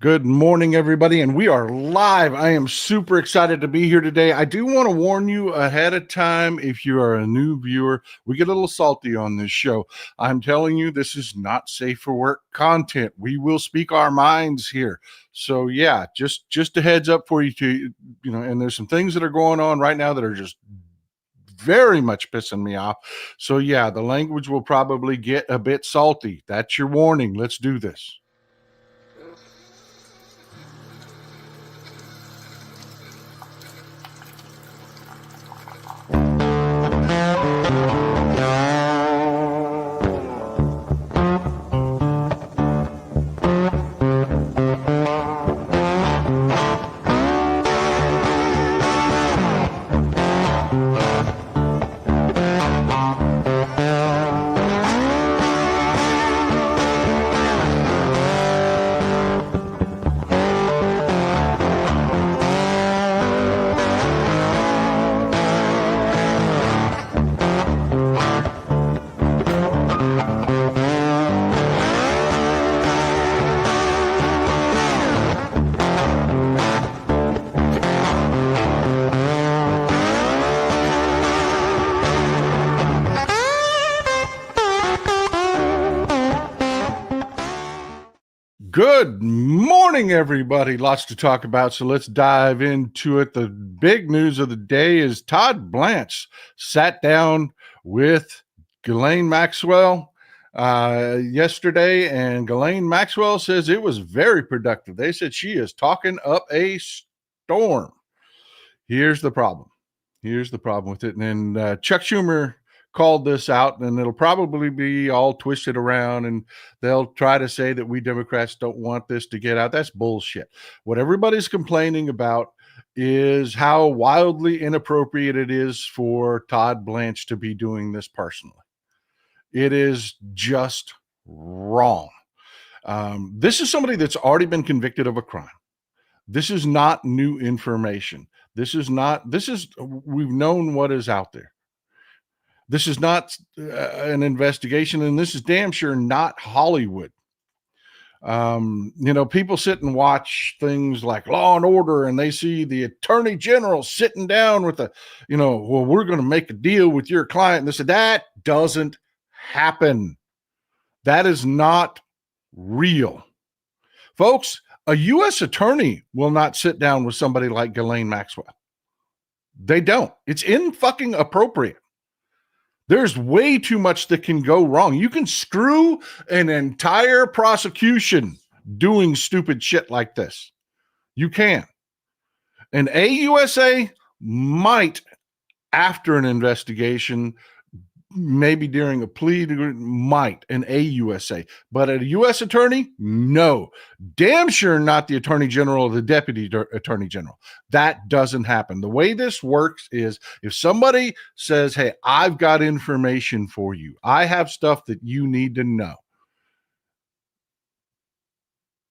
Good morning, everybody, and we are live. I am super excited to be here today. I do want to warn you ahead of time if you are a new viewer, we get a little salty on this show. I'm telling you, this is not safe for work content. We will speak our minds here. So yeah, just a heads up for you and there's some things that are going on right now that are just very much pissing me off. So yeah, the language will probably get a bit salty. That's your warning. Let's do this. Good morning, everybody. Lots to talk about, so let's dive into it. The big news of the day is Todd Blanche sat down with Ghislaine Maxwell yesterday, and Ghislaine Maxwell says it was very productive. They said she is talking up a storm. Here's the problem. Here's the problem with it. And then Chuck Schumer called this out, and it'll probably be all twisted around, and they'll try to say that we Democrats don't want this to get out. That's bullshit. What everybody's complaining about is how wildly inappropriate it is for Todd Blanche to be doing this personally. It is just wrong. This is somebody that's already been convicted of a crime. This is not new information. We've known what is out there. This is not an investigation, and this is damn sure not Hollywood. People sit and watch things like Law and Order, and they see the attorney general sitting down with well, we're going to make a deal with your client. And they said, that doesn't happen. That is not real. Folks, a U.S. attorney will not sit down with somebody like Ghislaine Maxwell. They don't. It's fucking appropriate. There's way too much that can go wrong. You can screw an entire prosecution doing stupid shit like this. You can. And AUSA might, after an investigation, maybe during a plea, might, an AUSA. But a U.S. attorney, no. Damn sure not the attorney general or the deputy attorney general. That doesn't happen. The way this works is if somebody says, hey, I've got information for you, I have stuff that you need to know.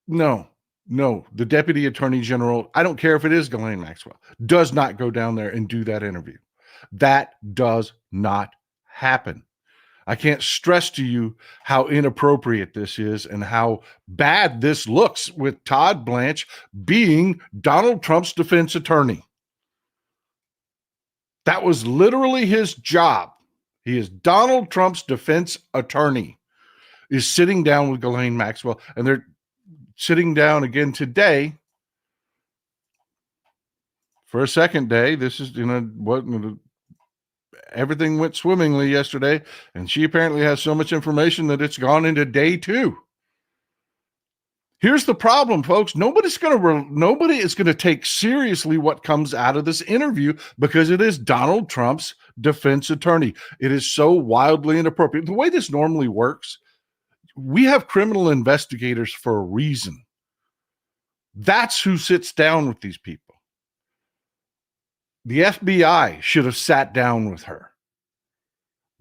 No, the deputy attorney general, I don't care if it is Ghislaine Maxwell, does not go down there and do that interview. That does not happen. I can't stress to you how inappropriate this is and how bad this looks with Todd Blanche being Donald Trump's defense attorney. That was literally his job. He is Donald Trump's defense attorney, is sitting down with Ghislaine Maxwell, and they're sitting down again today for a second day. This is, everything went swimmingly yesterday, and she apparently has so much information that it's gone into day 2. Here's the problem, folks. Nobody is going to take seriously what comes out of this interview because it is Donald Trump's defense attorney. It is so wildly inappropriate. The way this normally works, we have criminal investigators for a reason. That's who sits down with these people. The FBI should have sat down with her.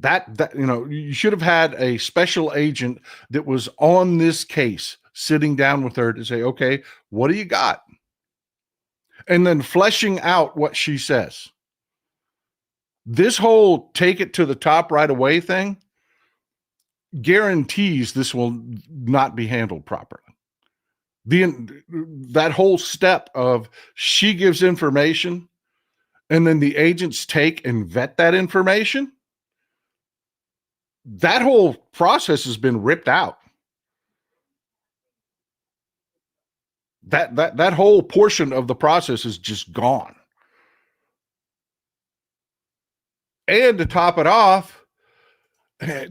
You should have had a special agent that was on this case sitting down with her to say, okay, what do you got? And then fleshing out what she says. This whole take it to the top right away thing guarantees this will not be handled properly. That whole step of she gives information and then the agents take and vet that information, that whole process has been ripped out. That whole portion of the process is just gone. And to top it off,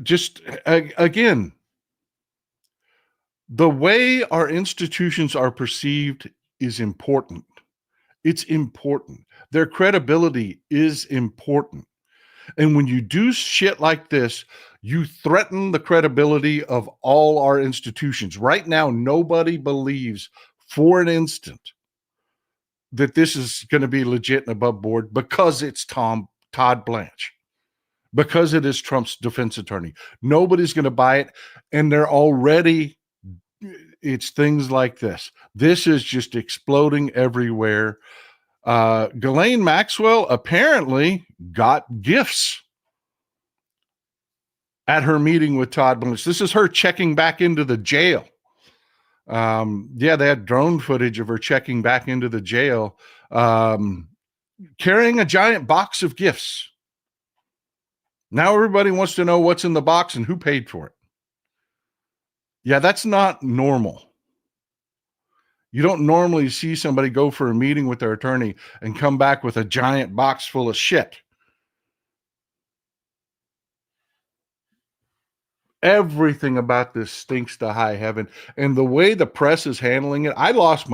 just again, the way our institutions are perceived is important. It's important. Their credibility is important. And when you do shit like this, you threaten the credibility of all our institutions. Right now, nobody believes for an instant that this is going to be legit and above board because it's Todd Blanche, because it is Trump's defense attorney. Nobody's going to buy it. And they're already, it's things like this. This is just exploding everywhere. Ghislaine Maxwell apparently got gifts at her meeting with Todd Blanche. This is her checking back into the jail. They had drone footage of her checking back into the jail, carrying a giant box of gifts. Now everybody wants to know what's in the box and who paid for it. Yeah, that's not normal. You don't normally see somebody go for a meeting with their attorney and come back with a giant box full of shit. Everything about this stinks to high heaven. And the way the press is handling it, I lost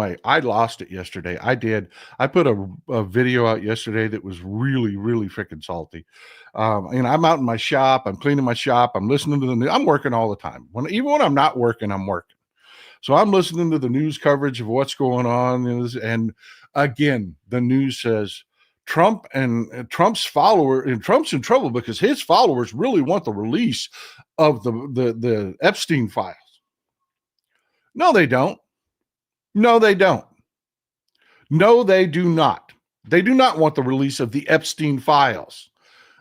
it yesterday. I did. I put a video out yesterday that was really, really freaking salty. I'm out in my shop. I'm cleaning my shop. I'm listening to the news. I'm working all the time. Even when I'm not working, I'm working. So I'm listening to the news coverage of what's going on. And again, the news says Trump and Trump's follower, and Trump's in trouble because his followers really want the release of the Epstein files. No, they don't. No, they don't. No, they do not. They do not want the release of the Epstein files.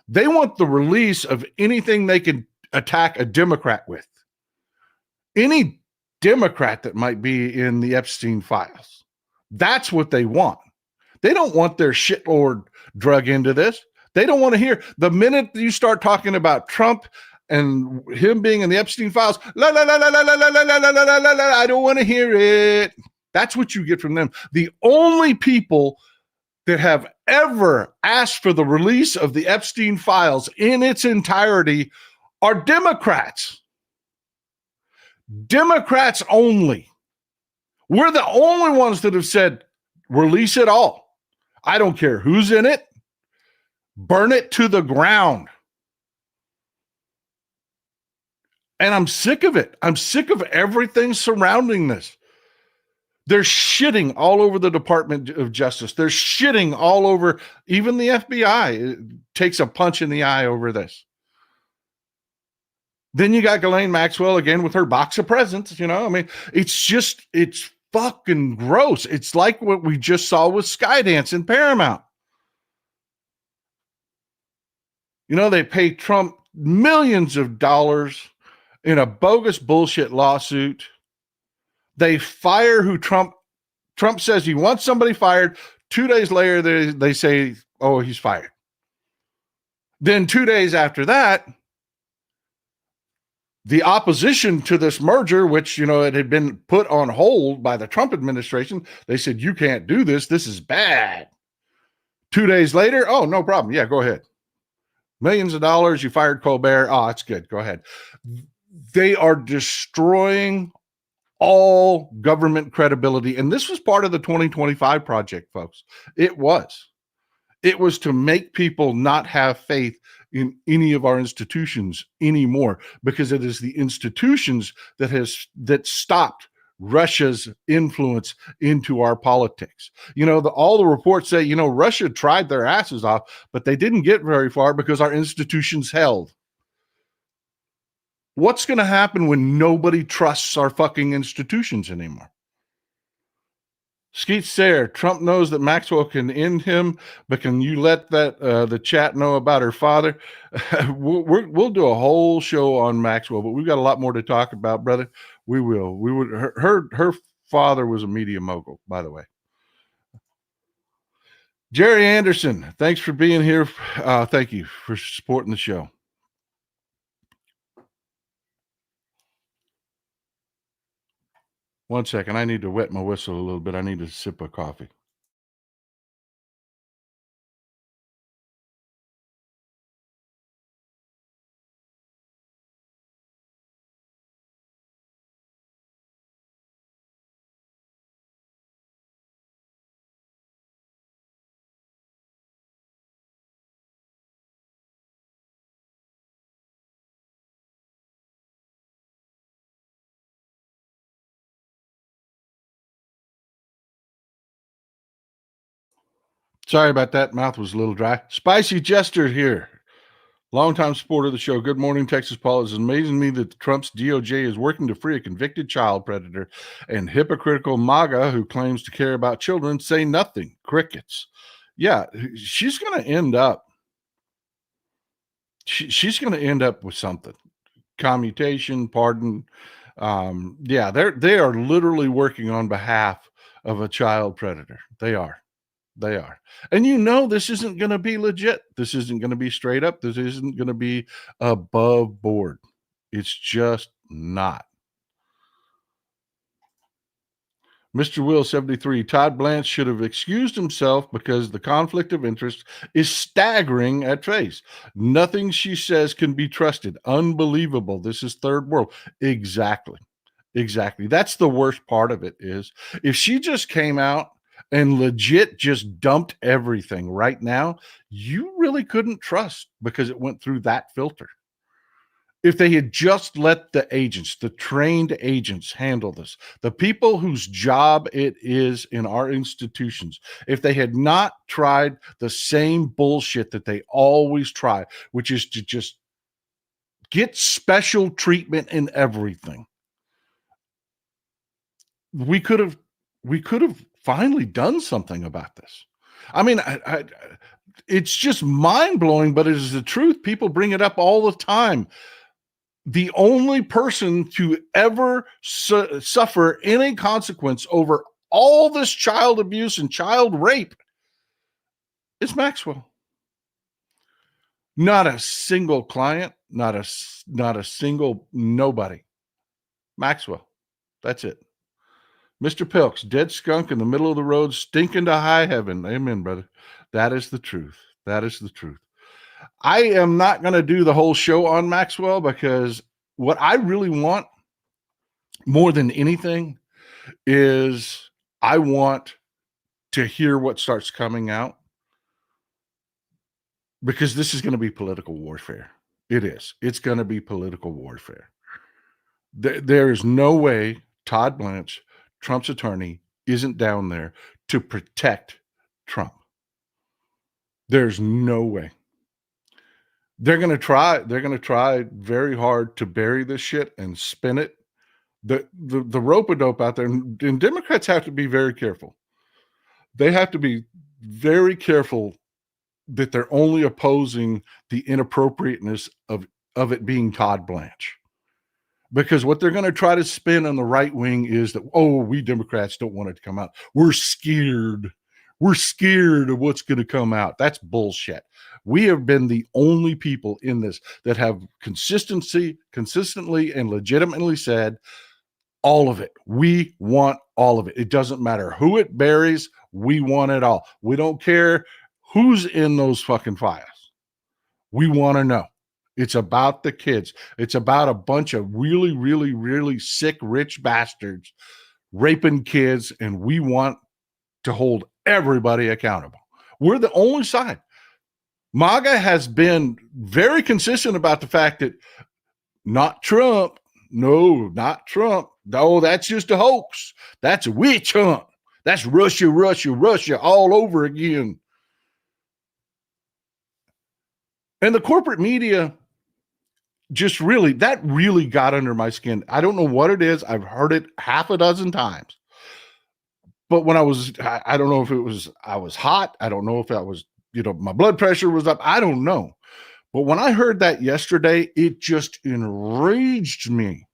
They want the release of anything they can attack a Democrat with. Any Democrat that might be in the Epstein files. That's what they want. They don't want their shitlord drug into this. They don't want to hear. The minute you start talking about Trump and him being in the Epstein files, I don't want to hear it. That's what you get from them. The only people that have ever asked for the release of the Epstein files in its entirety are Democrats. Democrats only. We're the only ones that have said, release it all. I don't care who's in it. Burn it to the ground. And I'm sick of it. I'm sick of everything surrounding this. They're shitting all over the Department of Justice. They're shitting all over, even the FBI. It takes a punch in the eye over this. Then you got Ghislaine Maxwell again with her box of presents. It's fucking gross. It's like what we just saw with Skydance and Paramount. They pay Trump millions of dollars in a bogus bullshit lawsuit. They fire who Trump says he wants somebody fired. 2 days later, they say, oh, he's fired. Then 2 days after that, the opposition to this merger, which, it had been put on hold by the Trump administration, they said, you can't do this. This is bad. 2 days later, oh, no problem. Yeah, go ahead. Millions of dollars. You fired Colbert. Oh, that's good. Go ahead. They are destroying all government credibility. And this was part of the 2025 project, folks. It was to make people not have faith in any of our institutions anymore, because it is the institutions that stopped Russia's influence into our politics. All the reports say, Russia tried their asses off, but they didn't get very far because our institutions held. What's going to happen when nobody trusts our fucking institutions anymore? Skeet Sayer, Trump knows that Maxwell can end him, but can you let the chat know about her father? We'll do a whole show on Maxwell, but we've got a lot more to talk about, brother. We will. Her father was a media mogul, by the way. Jerry Anderson, thanks for being here. Thank you for supporting the show. One second. I need to wet my whistle a little bit. I need a sip of coffee. Sorry about that. Mouth was a little dry. Spicy Jester here. Longtime supporter of the show. Good morning, Texas Paul. It's amazing to me that Trump's DOJ is working to free a convicted child predator, and hypocritical MAGA who claims to care about children say nothing. Crickets. Yeah, she's going to end up. She's going to end up with something. Commutation, pardon. Yeah, they are literally working on behalf of a child predator. They are. They are. And this isn't going to be legit. This isn't going to be straight up. This isn't going to be above board. It's just not. Mr. Will 73, Todd Blanche should have excused himself because the conflict of interest is staggering at face. Nothing she says can be trusted. Unbelievable. This is third world. Exactly. That's the worst part of it is if she just came out and legit just dumped everything right now, you really couldn't trust because it went through that filter. If they had just let the agents, the trained agents handle this, the people whose job it is in our institutions, if they had not tried the same bullshit that they always try, which is to just get special treatment in everything, we could have finally done something about this. I mean, it's just mind-blowing, but it is the truth. People bring it up all the time. The only person to ever suffer any consequence over all this child abuse and child rape is Maxwell. Not a single client, not a single nobody. Maxwell. That's it. Mr. Pilks, dead skunk in the middle of the road, stinking to high heaven. Amen, brother. That is the truth. That is the truth. I am not going to do the whole show on Maxwell because what I really want more than anything is I want to hear what starts coming out because this is going to be political warfare. It is. It's going to be political warfare. There is no way Todd Blanche, Trump's attorney, isn't down there to protect Trump. There's no way. They're going to try very hard to bury this shit and spin it. The rope-a-dope out there, and Democrats have to be very careful. They have to be very careful that they're only opposing the inappropriateness of it being Todd Blanche. Because what they're going to try to spin on the right wing is that, we Democrats don't want it to come out. We're scared. We're scared of what's going to come out. That's bullshit. We have been the only people in this that have consistently and legitimately said all of it. We want all of it. It doesn't matter who it buries. We want it all. We don't care who's in those fucking files. We want to know. It's about the kids. It's about a bunch of really, really, really sick, rich bastards raping kids, and we want to hold everybody accountable. We're the only side. MAGA has been very consistent about the fact that not Trump. No, not Trump. No, that's just a hoax. That's a witch hunt. That's Russia, Russia, Russia all over again. And the corporate media that really got under my skin. I don't know what it is. I've heard it half a dozen times. But when I don't know if I was hot. I don't know if I was, my blood pressure was up. I don't know. But when I heard that yesterday, it just enraged me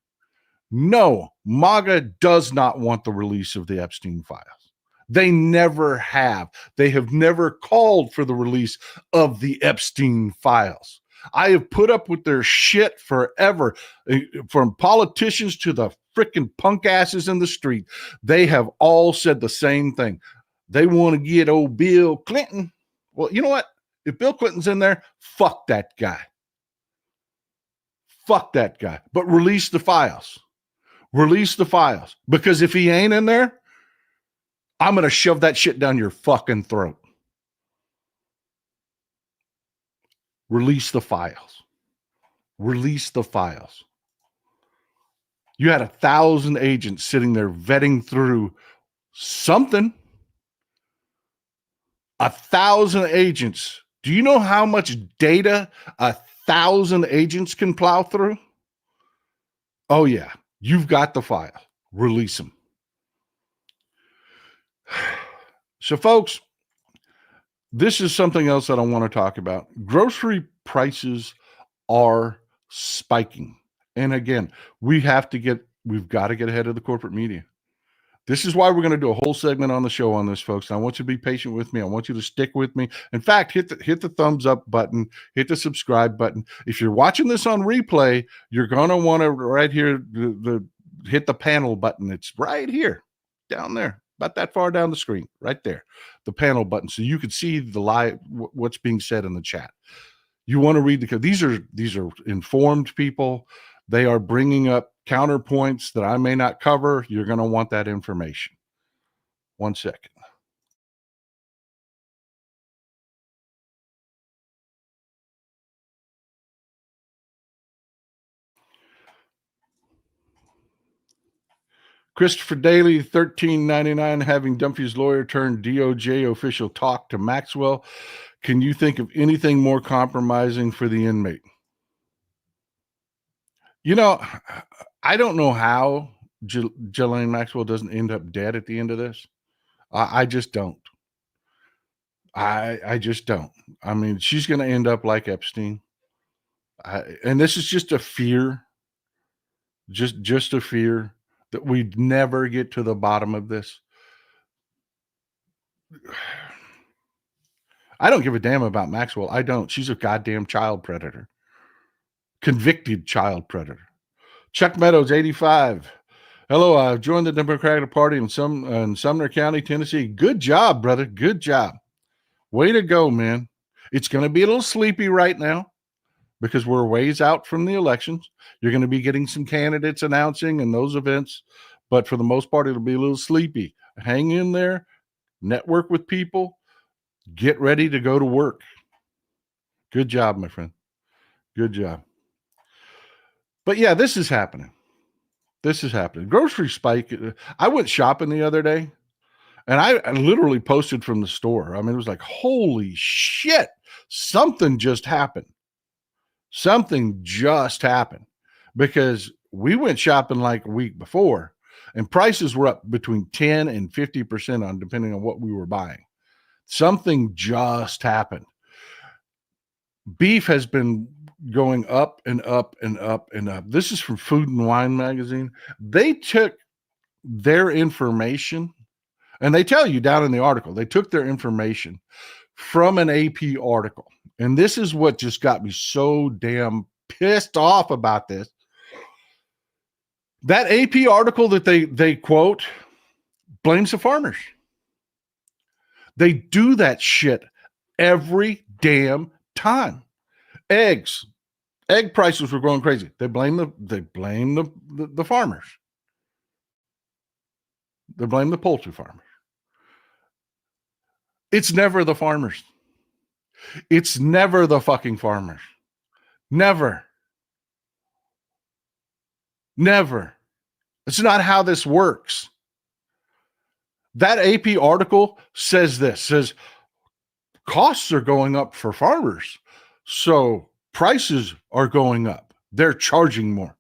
No, MAGA does not want the release of the Epstein files. They never have. They have never called for the release of the Epstein files. I have put up with their shit forever, from politicians to the freaking punk asses in the street. They have all said the same thing. They want to get old Bill Clinton. Well, you know what? If Bill Clinton's in there, fuck that guy. Fuck that guy. But release the files. Release the files. Because if he ain't in there, I'm going to shove that shit down your fucking throat. Release the files. Release the files. You had 1,000 agents sitting there vetting through something. 1,000 agents. Do you know how much data 1,000 agents can plow through? Oh, yeah. You've got the file. Release them. So, folks, this is something else that I want to talk about. Grocery prices are spiking. And again, we've got to get ahead of the corporate media. This is why we're going to do a whole segment on the show on this, folks. And I want you to be patient with me. I want you to stick with me. In fact, hit the thumbs up button, hit the subscribe button. If you're watching this on replay, you're going to want to right here hit the panel button. It's right here, down there, about that far down the screen, right there, the panel button, so you can see the live what's being said in the chat. You want to read these are informed people. They are bringing up counterpoints that I may not cover. You're going to want that information. 1 second. Christopher Daly, $13.99, having Dunphy's lawyer turn DOJ official talk to Maxwell. Can you think of anything more compromising for the inmate? You know, I don't know how Ghislaine Maxwell doesn't end up dead at the end of this. I just don't. I just don't. I mean, she's going to end up like Epstein. And this is just a fear. Just a fear that we'd never get to the bottom of this. I don't give a damn about Maxwell. I don't. She's a goddamn child predator. Convicted child predator. Chuck Meadows, 85. Hello, I've joined the Democratic Party in Sumner County, Tennessee. Good job, brother. Good job. Way to go, man. It's going to be a little sleepy right now because we're ways out from the elections. You're going to be getting some candidates announcing and those events, but for the most part, it'll be a little sleepy. Hang in there, network with people, get ready to go to work. Good job, my friend. Good job. But yeah, this is happening. This is happening. Grocery spike. I went shopping the other day and I literally posted from the store. I mean, it was like, holy shit, something just happened. Something just happened because we went shopping like a week before and prices were up between 10 and 50% on depending on what we were buying. Something just happened. Beef has been going up and up and up and up. This is from Food and Wine magazine. They took their information, and they tell you down in the article, they took their information from an AP article. And this is what just got me so damn pissed off about this. That AP article that they quote blames the farmers. They do that shit every damn time. Egg prices were going crazy. They blame the farmers. They blame the poultry farmers. It's never the farmers. It's never the fucking farmers. Never. Never. It's not how this works. That AP article says costs are going up for farmers. So prices are going up. They're charging more.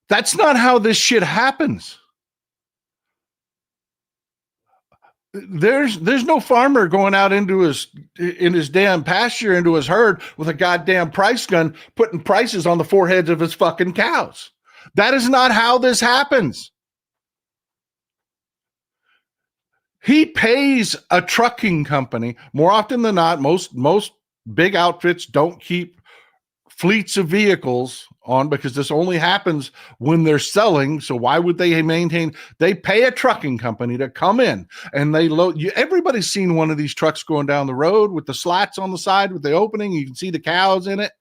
That's not how this shit happens. There's no farmer going out in his damn pasture, into his herd with a goddamn price gun, putting prices on the foreheads of his fucking cows. That is not how this happens. He pays a trucking company more often than not. Most big outfits don't keep fleets of vehicles on because this only happens when they're selling. So why would they maintain? They pay a trucking company to come in and they load. Everybody's seen one of these trucks going down the road with the slats on the side with the opening. You can see the cows in it.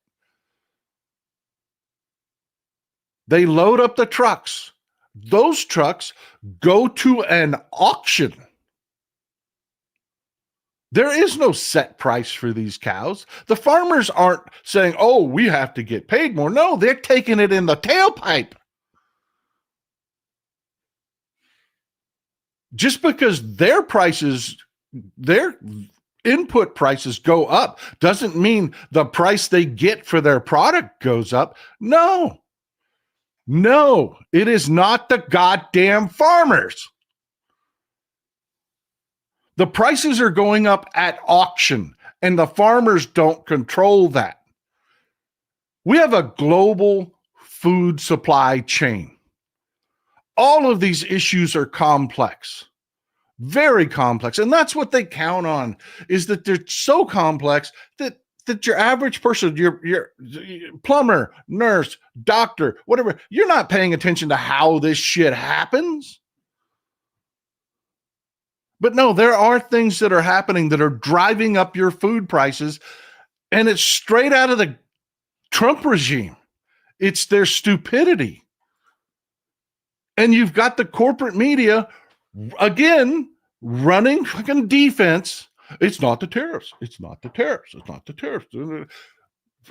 They load up the trucks. Those trucks go to an auction. There is no set price for these cows. The farmers aren't saying, oh, we have to get paid more. No, they're taking it in the tailpipe. Just because their prices, their input prices go up doesn't mean the price they get for their product goes up. No, it is not the goddamn farmers. The prices are going up at auction, and the farmers don't control that. We have a global food supply chain. All of these issues are complex, very complex, and that's what they count on, is that they're so complex that your average person, your plumber, nurse, doctor, whatever, you're not paying attention to how this shit happens. But no, there are things that are happening that are driving up your food prices, and it's straight out of the Trump regime. It's their stupidity. And you've got the corporate media, again, running fucking defense. It's not the tariffs. It's not the tariffs. It's not the tariffs. I'm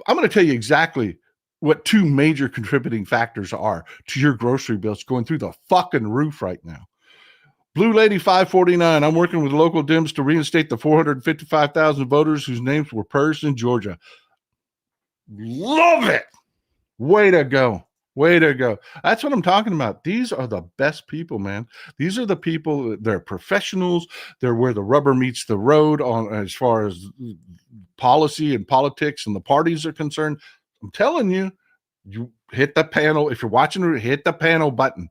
going to tell you exactly what two major contributing factors are to your grocery bills going through the fucking roof right now. Blue Lady 549, I'm working with local Dems to reinstate the 455,000 voters whose names were purged in Georgia. Love it. Way to go. Way to go. That's what I'm talking about. These are the best people, man. These are the people, they're professionals. They're where the rubber meets the road on as far as policy and politics and the parties are concerned. I'm telling you, you hit the panel. If you're watching, hit the panel button.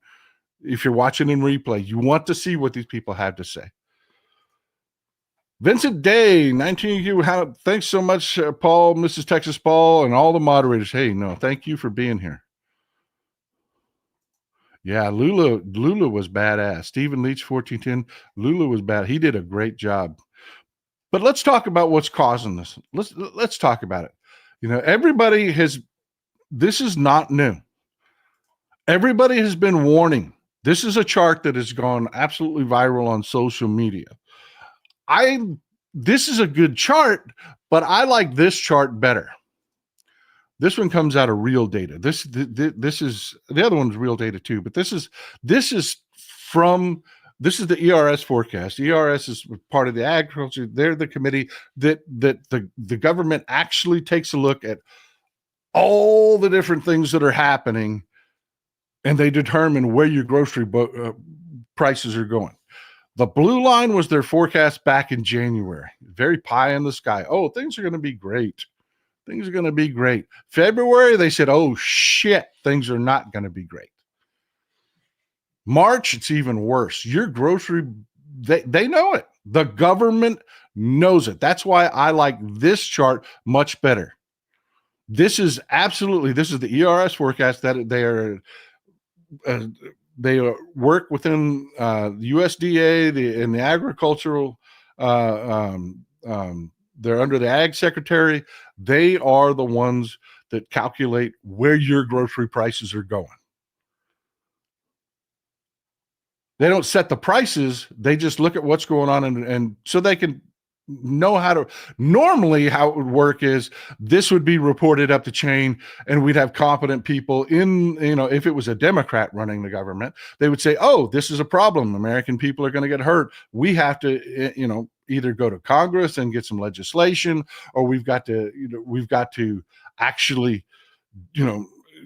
If you're watching in replay, you want to see what these people have to say. Vincent Day, 19, thanks so much, Paul, Mrs. Texas Paul, and all the moderators. Hey, no, thank you for being here. Yeah, Lula was badass. Stephen Leach, 1410. Lula was bad. He did a great job. But let's talk about what's causing this. Let's talk about it. You know, this is not new. Everybody has been warning. This is a chart that has gone absolutely viral on social media. This is a good chart, but I like this chart better. This one comes out of real data. This is the other one's real data too, but this is the ERS forecast. ERS is part of the agriculture. They're the committee that the government actually takes a look at all the different things that are happening, and they determine where your grocery prices are going. The blue line was their forecast back in January. Very pie in the sky. Oh, things are going to be great. Things are going to be great. February, they said, oh, shit, things are not going to be great. March, it's even worse. Your grocery, they know it. The government knows it. That's why I like this chart much better. This is the ERS forecast that they work within USDA and the agricultural. They're under the ag secretary. They are the ones that calculate where your grocery prices are going. They don't set the prices. They just look at what's going on and so they can know how to. Normally how it would work is this would be reported up the chain and we'd have competent people if it was a Democrat running the government, they would say, oh, this is a problem. American people are going to get hurt. We have to, either go to Congress and get some legislation, or we've got to actually,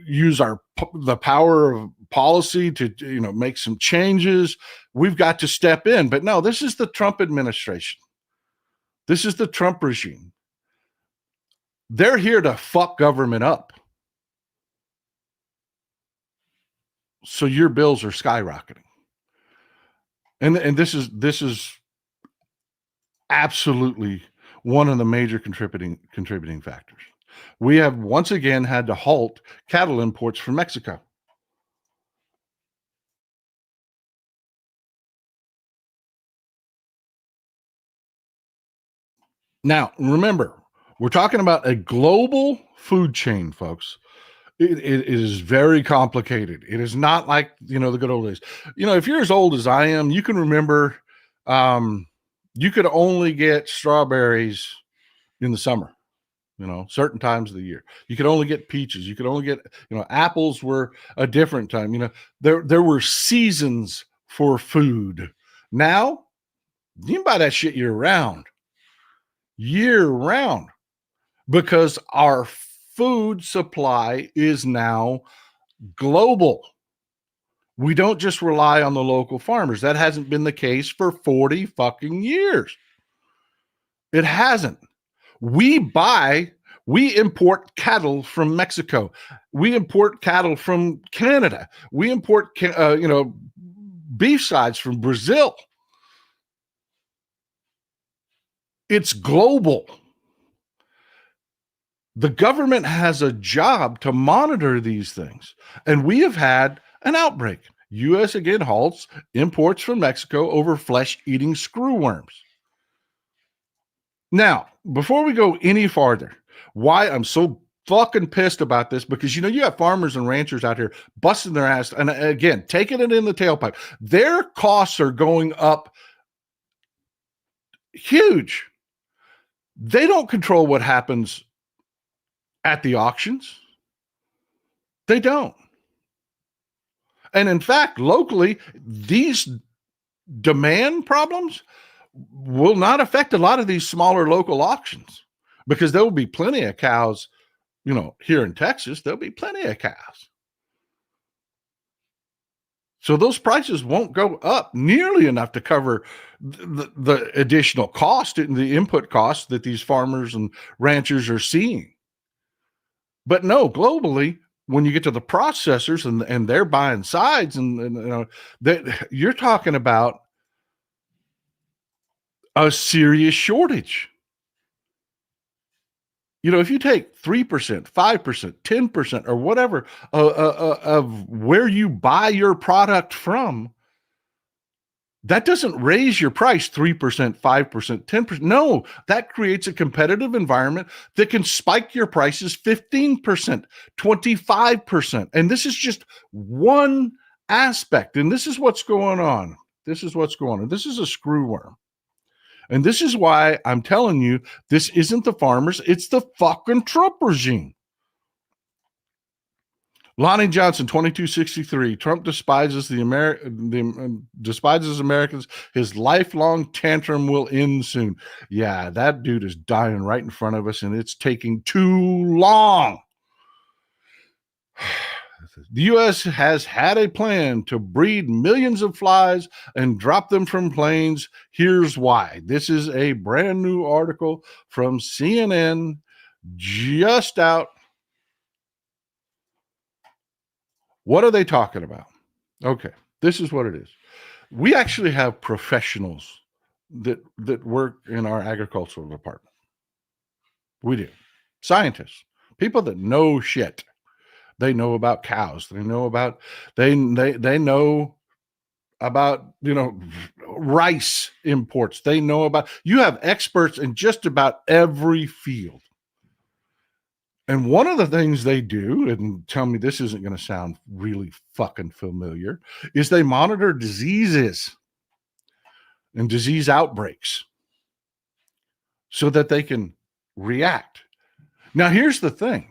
use the power of policy to, make some changes. We've got to step in. But no, this is the Trump administration. This is the Trump regime. They're here to fuck government up. So your bills are skyrocketing. And this is absolutely one of the major contributing factors. We have once again had to halt cattle imports from Mexico. Now, remember, we're talking about a global food chain, folks. It is very complicated. It is not like, the good old days. If you're as old as I am, you can remember you could only get strawberries in the summer, certain times of the year. You could only get peaches. You could only get, apples were a different time. There were seasons for food. Now, you can buy that shit year round, because our food supply is now global. We don't just rely on the local farmers. That hasn't been the case for 40 fucking years. It hasn't. We import cattle from Mexico. We import cattle from Canada. We import, beef sides from Brazil. It's global. The government has a job to monitor these things. And we have had an outbreak. U.S. again halts imports from Mexico over flesh-eating screwworms. Now, before we go any farther, why I'm so fucking pissed about this, because you have farmers and ranchers out here busting their ass, and again, taking it in the tailpipe. Their costs are going up huge. They don't control what happens at the auctions. They don't. And in fact, locally, these demand problems will not affect a lot of these smaller local auctions, because there will be plenty of cows, here in Texas, there'll be plenty of cows. So those prices won't go up nearly enough to cover the additional cost and the input costs that these farmers and ranchers are seeing. But no, globally, when you get to the processors and they're buying sides, and you're talking about a serious shortage. If you take 3%, 5%, 10%, or whatever of where you buy your product from, that doesn't raise your price 3%, 5%, 10%. No, that creates a competitive environment that can spike your prices 15%, 25%. And this is just one aspect. And this is what's going on. This is a screwworm. And this is why I'm telling you, this isn't the farmers, it's the fucking Trump regime. Lonnie Johnson, 2263. Trump despises despises Americans. His lifelong tantrum will end soon. Yeah, that dude is dying right in front of us, and it's taking too long. The U.S. has had a plan to breed millions of flies and drop them from planes. Here's why. This is a brand new article from CNN, just out. What are they talking about? Okay, this is what it is. We actually have professionals that work in our agricultural department. We do. Scientists, people that know shit. They know about cows. They know about rice imports. They know about, you have experts in just about every field. And one of the things they do, and tell me this isn't going to sound really fucking familiar, is they monitor diseases and disease outbreaks so that they can react. Now, here's the thing.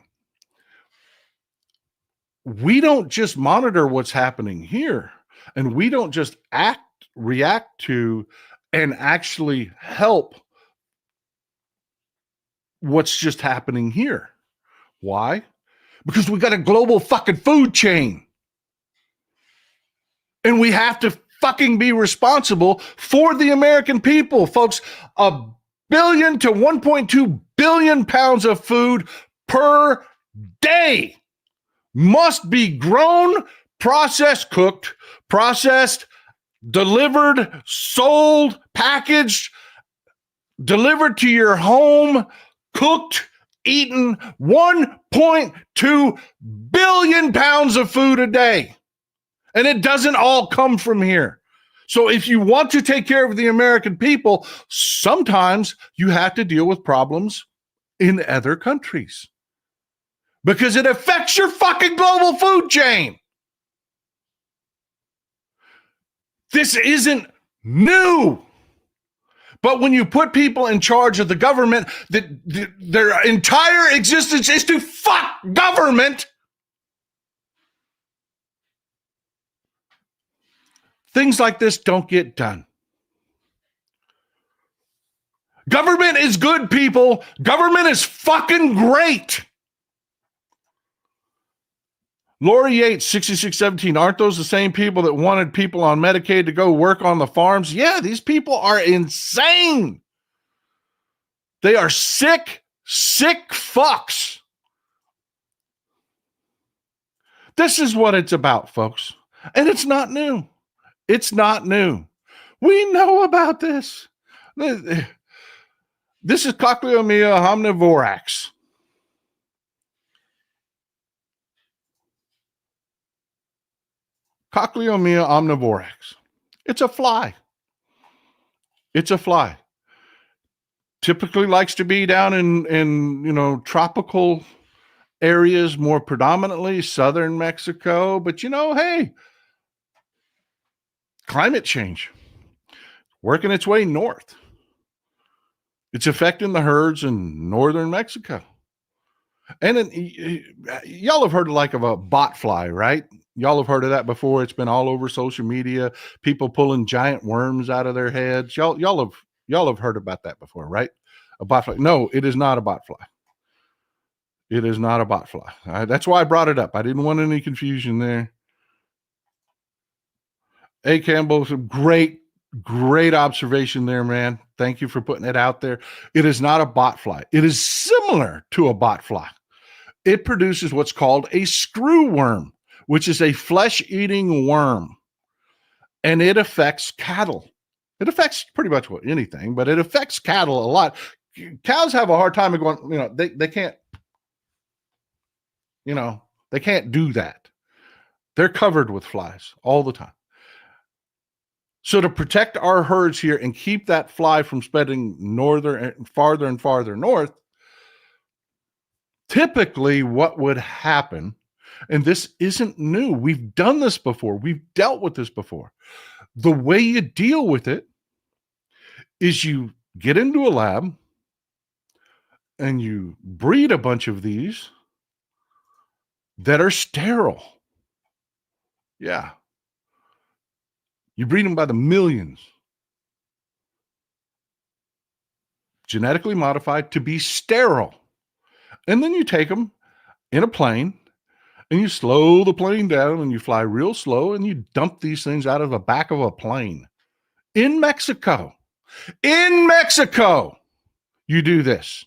We don't just monitor what's happening here, and we don't just react to, and actually help what's just happening here. Why? Because we got a global fucking food chain. And we have to fucking be responsible for the American people, folks. 1 billion to 1.2 billion pounds of food per day must be grown, processed, cooked, processed, delivered, sold, packaged, delivered to your home, cooked, eaten 1.2 billion pounds of food a day. And it doesn't all come from here. So if you want to take care of the American people, sometimes you have to deal with problems in other countries because it affects your fucking global food chain. This isn't new. But when you put people in charge of the government, their entire existence is to fuck government, things like this don't get done. Government is good, people. Government is fucking great. Lori Yates, 6617. Aren't those the same people that wanted people on Medicaid to go work on the farms? Yeah, these people are insane. They are sick fucks. This is what it's about, folks. And it's not new. It's not new. We know about this. This is Cochleomia omnivorax. Cochleomia omnivorax. It's a fly. It's a fly. Typically likes to be down in tropical areas, more predominantly southern Mexico. But hey, climate change working its way north. It's affecting the herds in northern Mexico. And y'all have heard of a bot fly, right? Y'all have heard of that before. It's been all over social media. People pulling giant worms out of their heads. Y'all have heard about that before, right? A bot fly. No, it is not a bot fly. It is not a bot fly. That's why I brought it up. I didn't want any confusion there. A. Campbell, some great observation there, man. Thank you for putting it out there. It is not a bot fly. It is similar to a bot fly. It produces what's called a screw worm, which is a flesh-eating worm. And it affects cattle. It affects pretty much anything, but it affects cattle a lot. Cows have a hard time of going, they can't, they can't do that. They're covered with flies all the time. So to protect our herds here and keep that fly from spreading farther and farther north, typically what would happen, and this isn't new, we've done this before, we've dealt with this before. The way you deal with it is you get into a lab and you breed a bunch of these that are sterile. Yeah. You breed them by the millions. Genetically modified to be sterile. And then you take them in a plane and you slow the plane down and you fly real slow and you dump these things out of the back of a plane. In Mexico. In Mexico, you do this.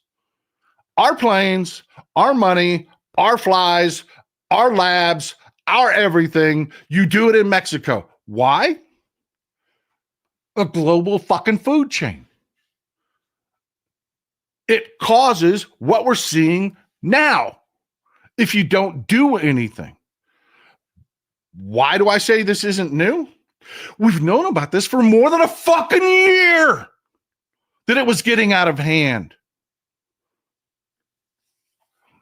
Our planes, our money, our flies, our labs, our everything, you do it in Mexico. Why? A global fucking food chain. It causes what we're seeing now if you don't do anything. Why do I say this isn't new? We've known about this for more than a fucking year, that it was getting out of hand.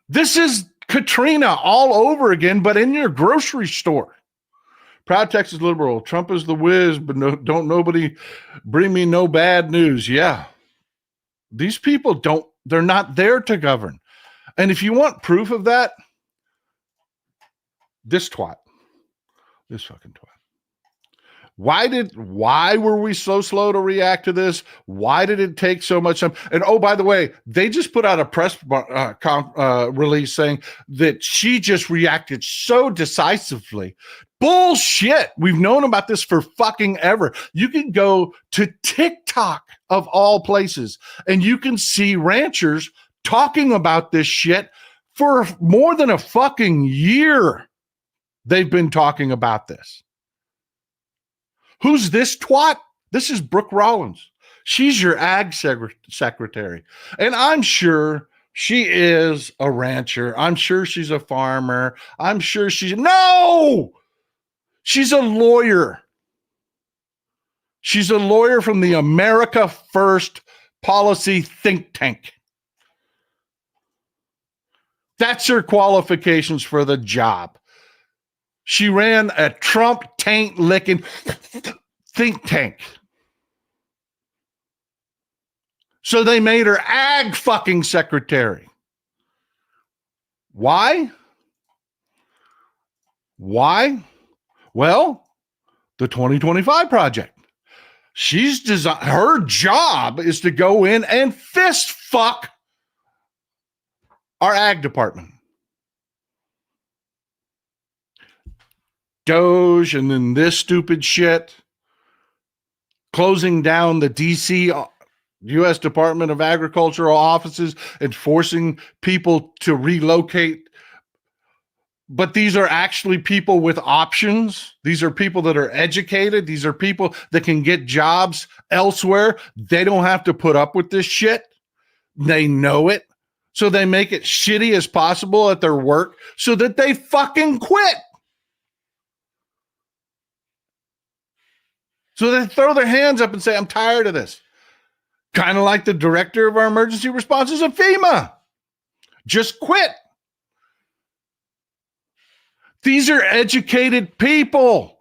This is Katrina all over again, but in your grocery store. Proud Texas liberal. Trump is the whiz, but don't nobody bring me no bad news. Yeah. These people they're not there to govern. And if you want proof of that, this fucking twat. Why were we so slow to react to this? Why did it take so much time? And oh, by the way, they just put out a press release saying that she just reacted so decisively. Bullshit. We've known about this for fucking ever. You can go to TikTok of all places and you can see ranchers talking about this shit for more than a fucking year. They've been talking about this. Who's this twat? This is Brooke Rollins. She's your ag secretary. And I'm sure she is a rancher. I'm sure she's a farmer. I'm sure she's she's a lawyer. She's a lawyer from the America First policy think tank. That's her qualifications for the job. She ran a Trump taint licking think tank. So they made her ag fucking secretary. Why? Why? Well, the 2025 project. Her job is to go in and fist fuck our ag department. Doge and then this stupid shit. Closing down the DC U.S. Department of Agricultural offices and forcing people to relocate. But these are actually people with options. These are people that are educated. These are people that can get jobs elsewhere. They don't have to put up with this shit. They know it. So they make it shitty as possible at their work so that they fucking quit. So they throw their hands up and say, I'm tired of this. Kind of like the director of our emergency responses at FEMA. Just quit. These are educated people.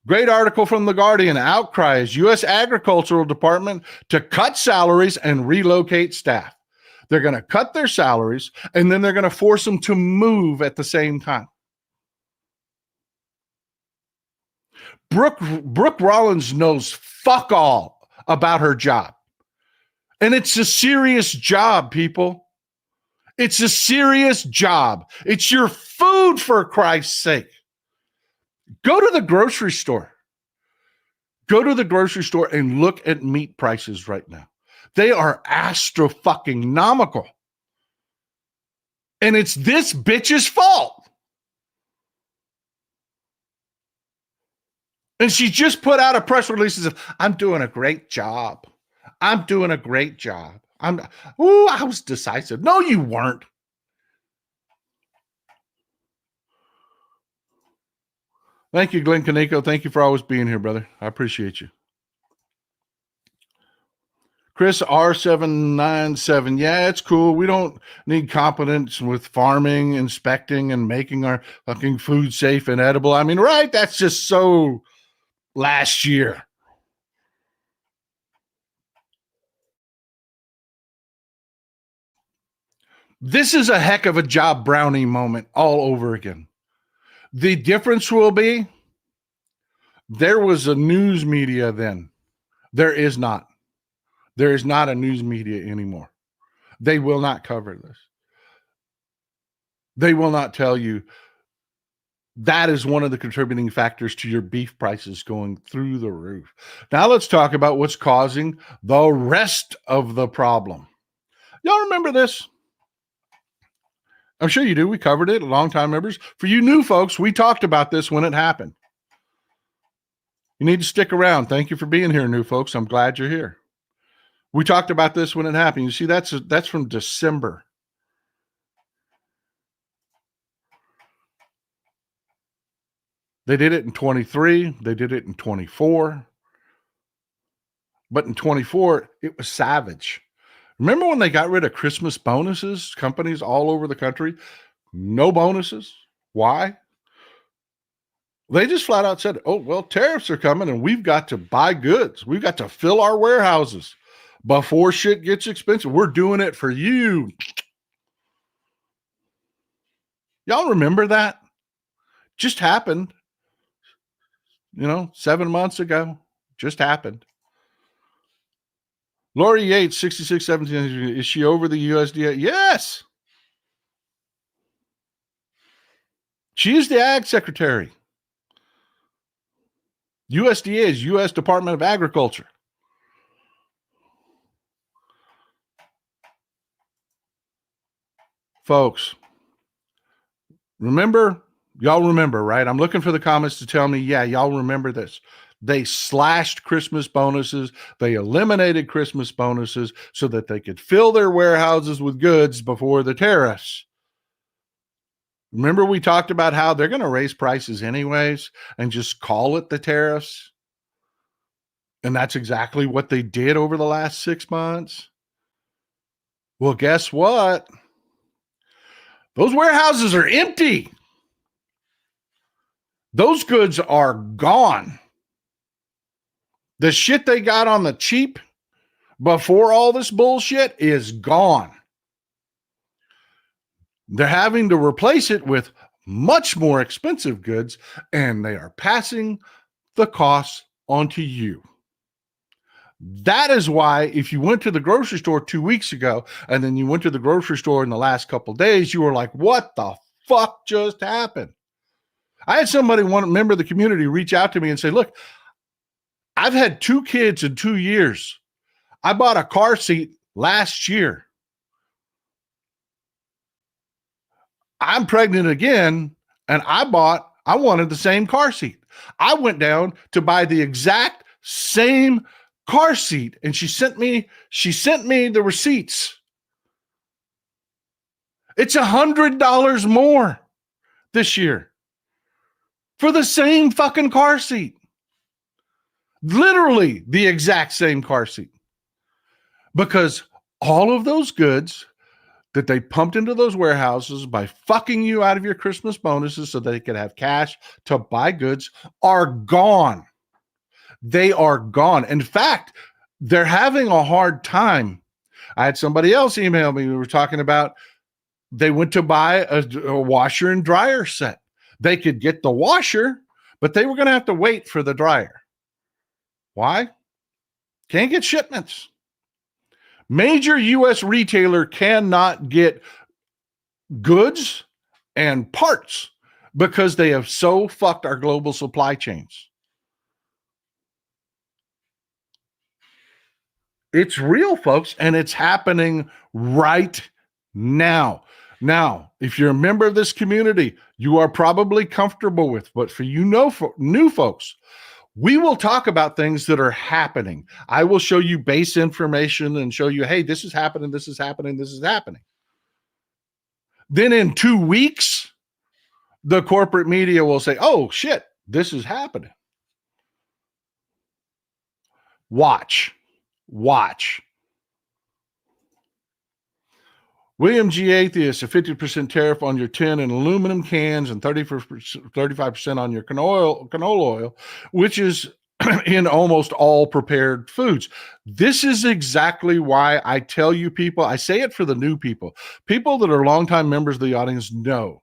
Great article from The Guardian. Outcries U.S. Agricultural Department to cut salaries and relocate staff. They're going to cut their salaries, and then they're going to force them to move at the same time. Brooke Rollins knows fuck all about her job. And it's a serious job, people. It's a serious job. It's your food, for Christ's sake. Go to the grocery store. Go to the grocery store and look at meat prices right now. They are astro-fucking-nomical. And it's this bitch's fault. And she just put out a press release and said, I'm doing a great job. I'm doing a great job. I was decisive. No, you weren't. Thank you, Glenn Kaneko. Thank you for always being here, brother. I appreciate you. Chris R797. Yeah, it's cool. We don't need competence with farming, inspecting, and making our fucking food safe and edible. I mean, right? That's just so last year. This is a heck of a job brownie moment all over again. The difference will be there was a news media then. There is not. There is not a news media anymore. They will not cover this. They will not tell you that is one of the contributing factors to your beef prices going through the roof. Now let's talk about what's causing the rest of the problem. Y'all remember this? I'm sure you do. We covered it, long-time members. For you new folks, we talked about this when it happened. You need to stick around. Thank you for being here, new folks. I'm glad you're here. We talked about this when it happened. You see, that's from December. They did it in 23. They did it in 24. But in 24, it was savage. Remember when they got rid of Christmas bonuses? Companies all over the country, no bonuses. Why? They just flat out said, oh, well, tariffs are coming and we've got to buy goods. We've got to fill our warehouses before shit gets expensive. We're doing it for you. Y'all remember that? Just happened. 7 months ago. Just happened. Lori Yates, 6617. Is she over the USDA? Yes. She is the ag secretary. USDA is U.S. Department of Agriculture. Folks, remember Y'all remember, right? I'm looking for the comments to tell me, yeah, y'all remember this. They slashed Christmas bonuses. They eliminated Christmas bonuses so that they could fill their warehouses with goods before the tariffs. Remember, we talked about how they're going to raise prices anyways and just call it the tariffs. And that's exactly what they did over the last 6 months. Well, guess what? Those warehouses are empty. Those goods are gone. The shit they got on the cheap before all this bullshit is gone. They're having to replace it with much more expensive goods, and they are passing the costs onto you. That is why if you went to the grocery store 2 weeks ago and then you went to the grocery store in the last couple of days, you were like, what the fuck just happened? I had somebody, one member of the community, reach out to me and say, look, I've had 2 kids in 2 years. I bought a car seat last year. I'm pregnant again, and I wanted the same car seat. I went down to buy the exact same car seat, and she sent me the receipts. It's $100 more this year for the same fucking car seat. Literally the exact same car seat. Because all of those goods that they pumped into those warehouses by fucking you out of your Christmas bonuses so they could have cash to buy goods are gone. They are gone. In fact, they're having a hard time. I had somebody else email me. We were talking about they went to buy a washer and dryer set. They could get the washer, but they were going to have to wait for the dryer. Why? Can't get shipments. Major U.S. retailer cannot get goods and parts because they have so fucked our global supply chains. It's real, folks, and it's happening right now. Now, if you're a member of this community, you are probably comfortable with, but for new folks, we will talk about things that are happening. I will show you base information and show you, hey, this is happening, this is happening, this is happening. Then in 2 weeks, the corporate media will say, oh, shit, this is happening. Watch. William G. Atheist, a 50% tariff on your tin and aluminum cans and 35% on your canola oil, which is in almost all prepared foods. This is exactly why I tell you people, I say it for the new people that are longtime members of the audience know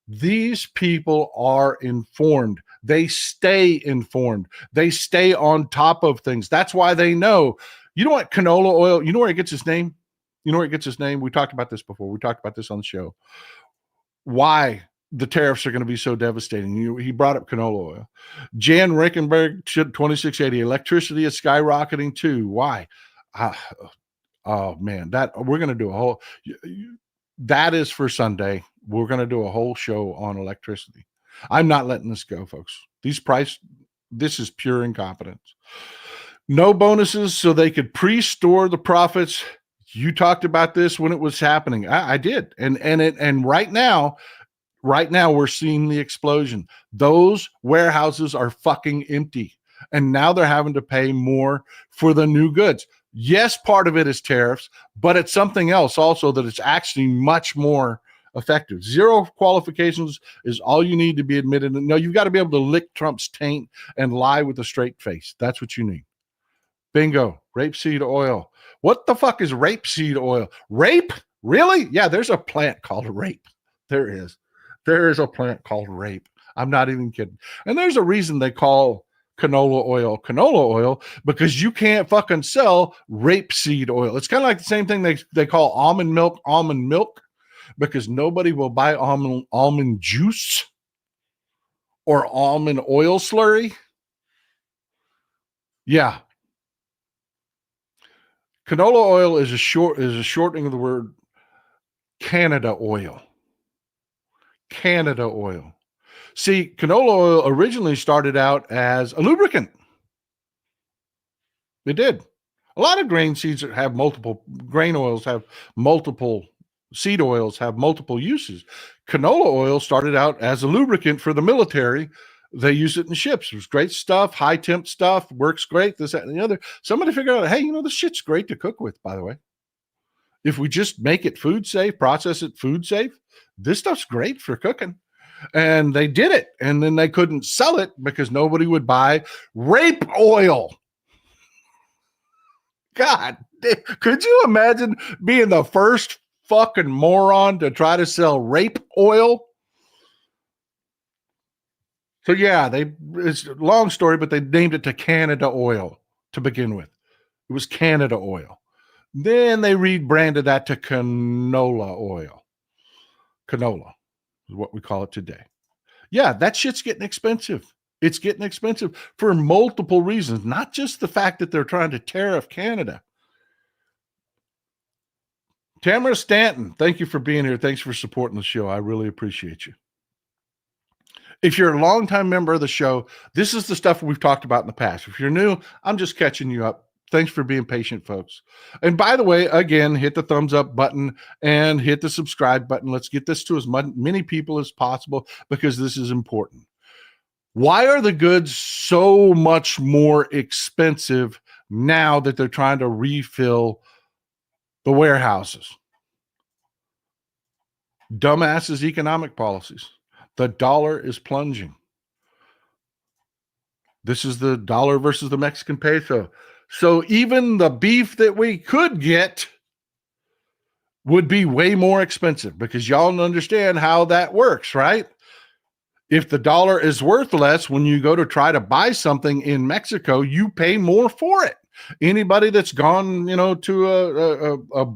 these people are informed. They stay informed. They stay on top of things. That's why they know. You know what canola oil, you know where it gets its name? You know where it gets its name? We talked about this before. We talked about this on the show. Why the tariffs are going to be so devastating. He brought up canola oil. Jan Rickenberg, 2680. Electricity is skyrocketing too. Why? Oh man, that we're going to do a whole. That is for Sunday. We're going to do a whole show on electricity. I'm not letting this go, folks. This is pure incompetence. No bonuses so they could pre-store the profits. You talked about this when it was happening. I did. And right now we're seeing the explosion. Those warehouses are fucking empty. And now they're having to pay more for the new goods. Yes, part of it is tariffs, but it's something else also that it's actually much more effective. 0 qualifications is all you need to be admitted. No, you've got to be able to lick Trump's taint and lie with a straight face. That's what you need. Bingo. Rapeseed oil. What the fuck is rapeseed oil? Rape? Really? Yeah, there's a plant called rape. There is. There is a plant called rape. I'm not even kidding. And there's a reason they call canola oil because you can't fucking sell rapeseed oil. It's kind of like the same thing they call almond milk because nobody will buy almond juice or almond oil slurry. Yeah. Canola oil is a shortening of the word Canada oil. Canada oil. See, canola oil originally started out as a lubricant. It did. A lot of grain seeds have multiple, grain oils have multiple, seed oils have multiple uses. Canola oil started out as a lubricant for the military. They use it in ships. It was great stuff, high temp stuff, works great, this, that, and the other. Somebody figured out, hey, this shit's great to cook with, by the way. If we just make it food safe, process it food safe, this stuff's great for cooking. And they did it. And then they couldn't sell it because nobody would buy rape oil. God, could you imagine being the first fucking moron to try to sell rape oil? So yeah, it's a long story, but they named it to Canada oil to begin with. It was Canada oil. Then they rebranded that to canola oil. Canola is what we call it today. Yeah, that shit's getting expensive. It's getting expensive for multiple reasons, not just the fact that they're trying to tariff Canada. Tamara Stanton, thank you for being here. Thanks for supporting the show. I really appreciate you. If you're a longtime member of the show, this is the stuff we've talked about in the past. If you're new, I'm just catching you up. Thanks for being patient, folks. And by the way, again, hit the thumbs up button and hit the subscribe button. Let's get this to as many people as possible because this is important. Why are the goods so much more expensive now that they're trying to refill the warehouses? Dumbasses economic policies. The dollar is plunging. This is the dollar versus the Mexican peso. So even the beef that we could get would be way more expensive because y'all understand how that works, right? If the dollar is worth less, when you go to try to buy something in Mexico, you pay more for it. Anybody that's gone, to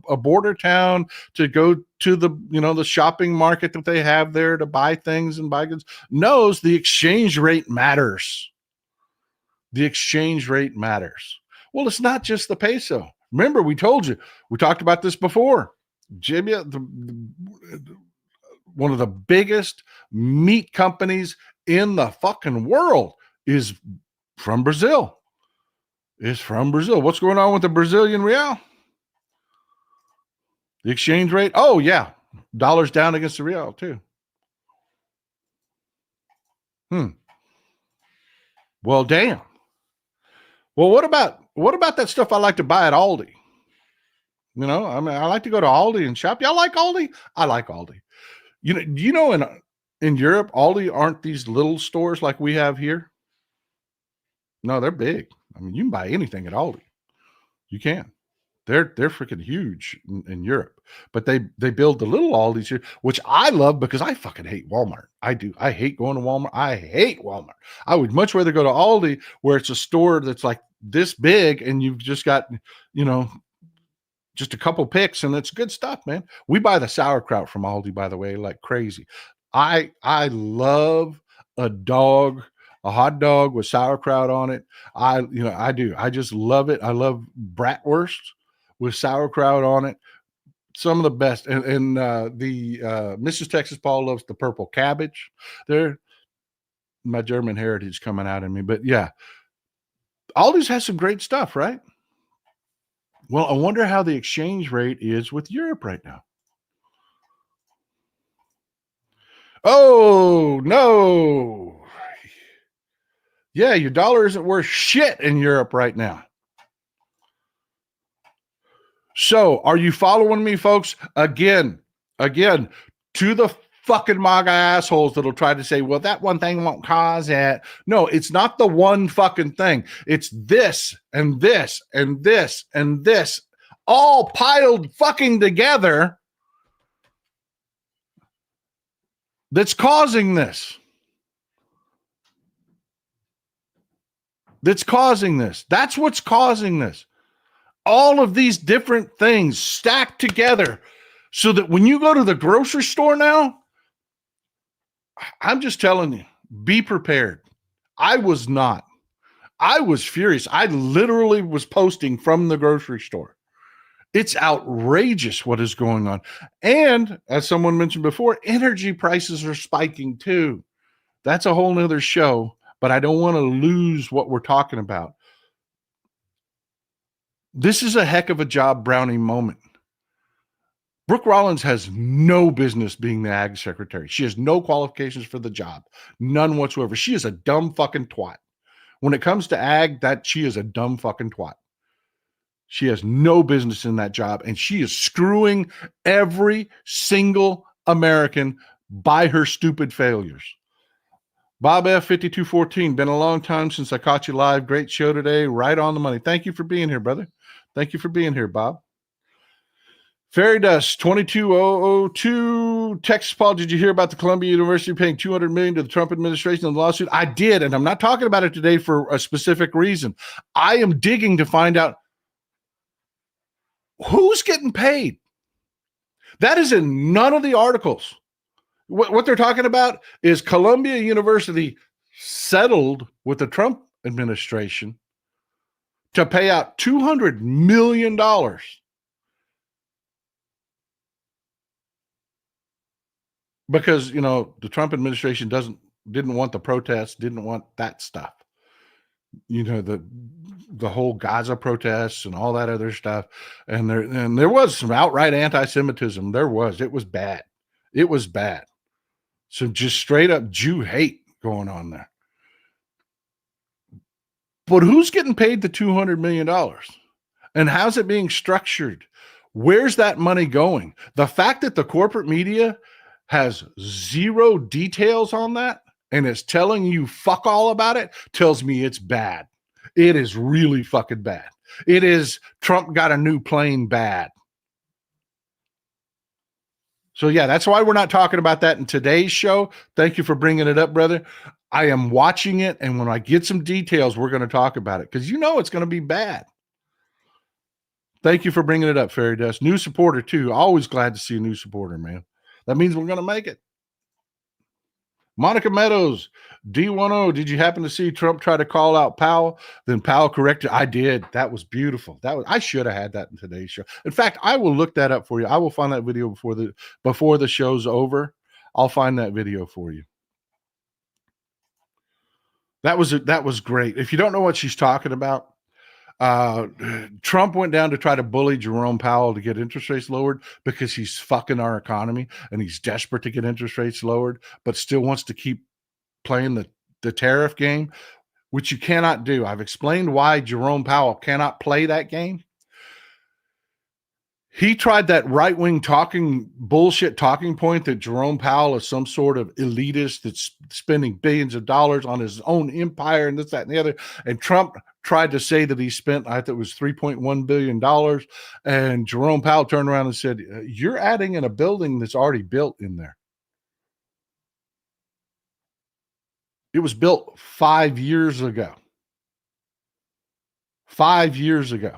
a border town to go to the shopping market that they have there to buy things and buy goods knows the exchange rate matters. The exchange rate matters. Well, it's not just the peso. Remember, we told you, we talked about this before. Jimmy, one of the biggest meat companies in the fucking world is from Brazil. It's from Brazil. What's going on with the Brazilian real? The exchange rate? Oh, yeah. Dollar's down against the real, too. Well, damn. Well, what about that stuff I like to buy at Aldi? I like to go to Aldi and shop. Y'all like Aldi? I like Aldi. In Europe, Aldi aren't these little stores like we have here. No, they're big. You can buy anything at Aldi. You can. They're freaking huge in Europe. But they build the little Aldis here, which I love because I fucking hate Walmart. I do. I hate going to Walmart. I hate Walmart. I would much rather go to Aldi where it's a store that's like this big and you've just got, just a couple picks and it's good stuff, man. We buy the sauerkraut from Aldi, by the way, like crazy. I love a hot dog with sauerkraut on it. I do. I just love it. I love bratwurst with sauerkraut on it. Some of the best. And the Mrs. Texas Paul loves the purple cabbage. There, my German heritage coming out in me. But yeah, Aldi's has some great stuff, right? Well, I wonder how the exchange rate is with Europe right now. Oh, no. Yeah, your dollar isn't worth shit in Europe right now. So, are you following me, folks? Again, to the fucking MAGA assholes that'll try to say, well, that one thing won't cause it. No, it's not the one fucking thing. It's this and this and this and this all piled fucking together that's causing this. That's what's causing this. All of these different things stacked together so that when you go to the grocery store now, I'm just telling you, be prepared. I was not. I was furious. I literally was posting from the grocery store. It's outrageous what is going on. And as someone mentioned before, energy prices are spiking too. That's a whole nother show, but I don't want to lose what we're talking about. This is a heck of a job Browning moment. Brooke Rollins has no business being the ag secretary. She has no qualifications for the job, none whatsoever. She is a dumb fucking twat. When it comes to ag, she is a dumb fucking twat. She has no business in that job, and she is screwing every single American by her stupid failures. Bob F. 5214, been a long time since I caught you live. Great show today, right on the money. Thank you for being here, brother. Thank you for being here, Bob. Fairy Dust 22002 Texas Paul, did you hear about the Columbia University paying $200 million to the Trump administration in the lawsuit? I did, and I'm not talking about it today for a specific reason. I am digging to find out who's getting paid. That is in none of the articles. What they're talking about is Columbia University settled with the Trump administration to pay out $200 million. Because, the Trump administration didn't want the protests, didn't want that stuff. The whole Gaza protests and all that other stuff. And there was some outright anti-Semitism. It was bad. It was bad. So just straight up Jew hate going on there. But who's getting paid the $200 million? And how's it being structured? Where's that money going? The fact that the corporate media has zero details on that and is telling you fuck all about it tells me it's bad. It is really fucking bad. It is Trump got a new plane bad. So yeah, that's why we're not talking about that in today's show. Thank you for bringing it up, brother. I am watching it, and when I get some details, we're going to talk about it because it's going to be bad. Thank you for bringing it up, Fairy Dust. New supporter too. Always glad to see a new supporter, man. That means we're going to make it. Monica Meadows, D10, did you happen to see Trump try to call out Powell? Then Powell corrected. I did. That was beautiful. I should have had that in today's show. In fact, I will look that up for you. I will find that video before the show's over. I'll find that video for you. That was great. If you don't know what she's talking about, Trump went down to try to bully Jerome Powell to get interest rates lowered because he's fucking our economy and he's desperate to get interest rates lowered, but still wants to keep playing the tariff game, which you cannot do. I've explained why Jerome Powell cannot play that game. He tried that right-wing bullshit talking point that Jerome Powell is some sort of elitist that's spending billions of dollars on his own empire and this, that, and the other. And Trump tried to say that he spent, I think it was $3.1 billion. And Jerome Powell turned around and said, you're adding in a building that's already built in there. It was built 5 years ago. 5 years ago.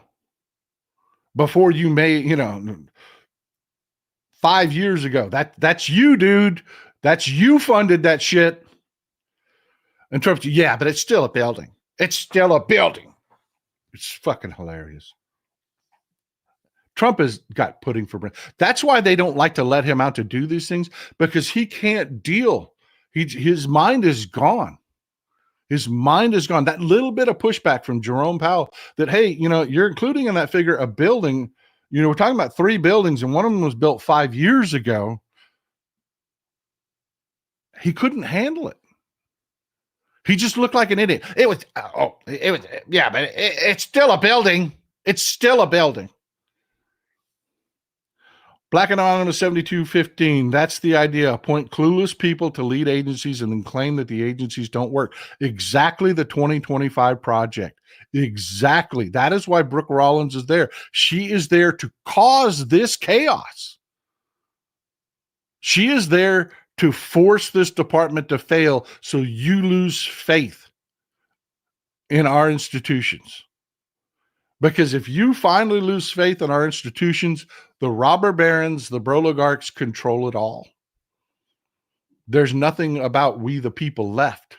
Before you 5 years ago. That's you, dude. That's you funded that shit. And Trump, yeah, but it's still a building. It's still a building. It's fucking hilarious. Trump has got pudding for bread. That's why they don't like to let him out to do these things, because he can't deal. His mind is gone. His mind is gone. That little bit of pushback from Jerome Powell that, hey, you're including in that figure a building. We're talking about 3 buildings, and one of them was built 5 years ago. He couldn't handle it. He just looked like an idiot. But it's still a building. It's still a building. Black Anonymous 7215. That's the idea. Appoint clueless people to lead agencies and then claim that the agencies don't work. Exactly the 2025 project. Exactly. That is why Brooke Rollins is there. She is there to cause this chaos. She is there to force this department to fail so you lose faith in our institutions. Because if you finally lose faith in our institutions, the robber barons, the broligarchs control it all. There's nothing about we the people left.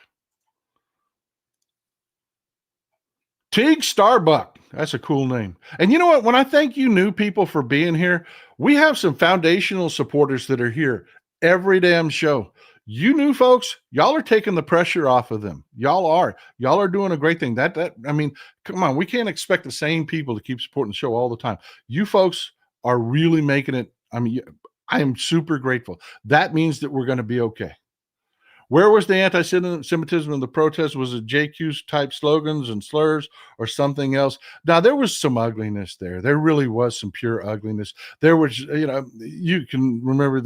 Tig Starbuck. That's a cool name. And you know what? When I thank you new people for being here, we have some foundational supporters that are here every damn show. You new folks, y'all are taking the pressure off of them. Y'all are doing a great thing. I mean, come on, we can't expect the same people to keep supporting the show all the time. You folks are really making it. I mean, I am super grateful. That means that we're going to be okay. Where was the anti-Semitism in the protest? Was it JQ type slogans and slurs or something else? Now, there was some ugliness there. There really was some pure ugliness. There was, you can remember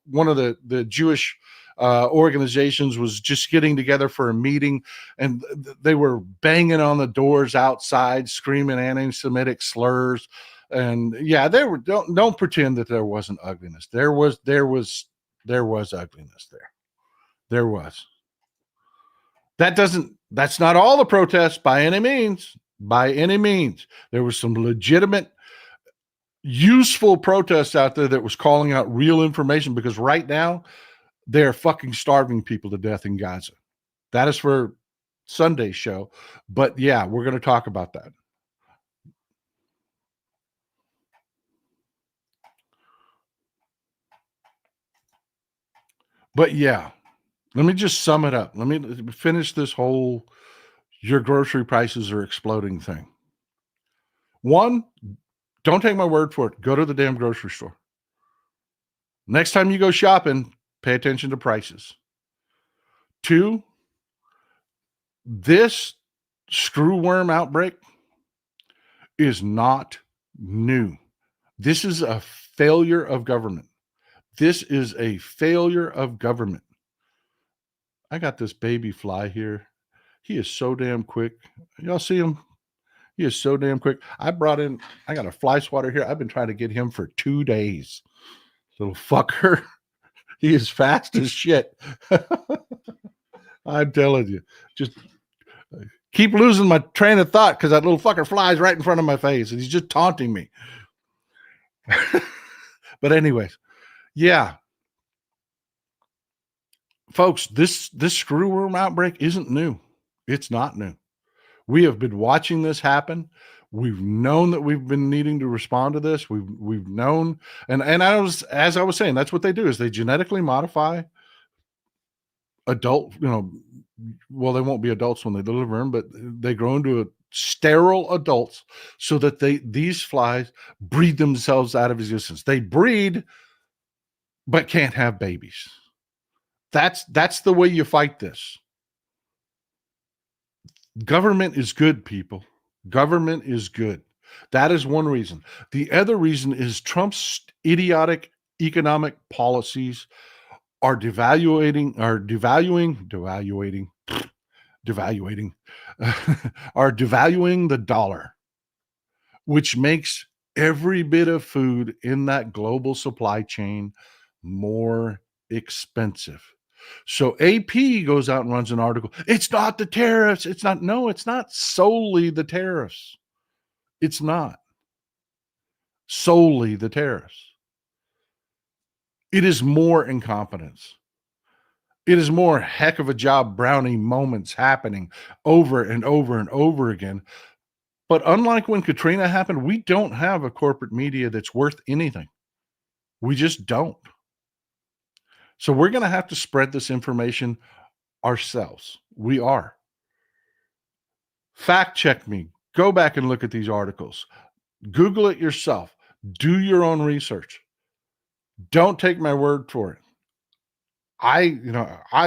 one of the Jewish organizations was just getting together for a meeting, and they were banging on the doors outside, screaming anti-Semitic slurs. And yeah, don't pretend that there wasn't ugliness. There was ugliness there. There was. That's not all the protests by any means. By any means. There was some legitimate, useful protests out there that was calling out real information, because right now they're fucking starving people to death in Gaza. That is for Sunday's show. But yeah, we're going to talk about that. But yeah, let me just sum it up. Let me finish this whole your grocery prices are exploding thing. One, don't take my word for it. Go to the damn grocery store. Next time you go shopping, pay attention to prices. Two, this screwworm outbreak is not new. This is a failure of government. This is a failure of government. I got this baby fly here. He is so damn quick. Y'all see him? He is so damn quick. I got a fly swatter here. I've been trying to get him for 2 days. Little fucker. He is fast as shit. I'm telling you. Just keep losing my train of thought because that little fucker flies right in front of my face and he's just taunting me. But anyways, yeah. Folks, this screwworm outbreak isn't new. It's not new. We have been watching this happen. We've known that we've been needing to respond to this. We've known, and as I was saying, that's what they do is they genetically modify adult, well, they won't be adults when they deliver them, but they grow into sterile adults so that these flies breed themselves out of existence. They breed, but can't have babies. That's the way you fight this. Government is good, people. Government is good. That is one reason. The other reason is Trump's idiotic economic policies are devaluing, are devaluing the dollar, which makes every bit of food in that global supply chain more expensive. So AP goes out and runs an article. It's not the tariffs. It's not solely the tariffs. It's not solely the tariffs. It is more incompetence. It is more heck of a job brownie moments happening over and over and over again. But unlike when Katrina happened, we don't have a corporate media that's worth anything. We just don't. So we're going to have to spread this information ourselves. We are. Fact check me. Go back and look at these articles. Google it yourself. Do your own research. Don't take my word for it. I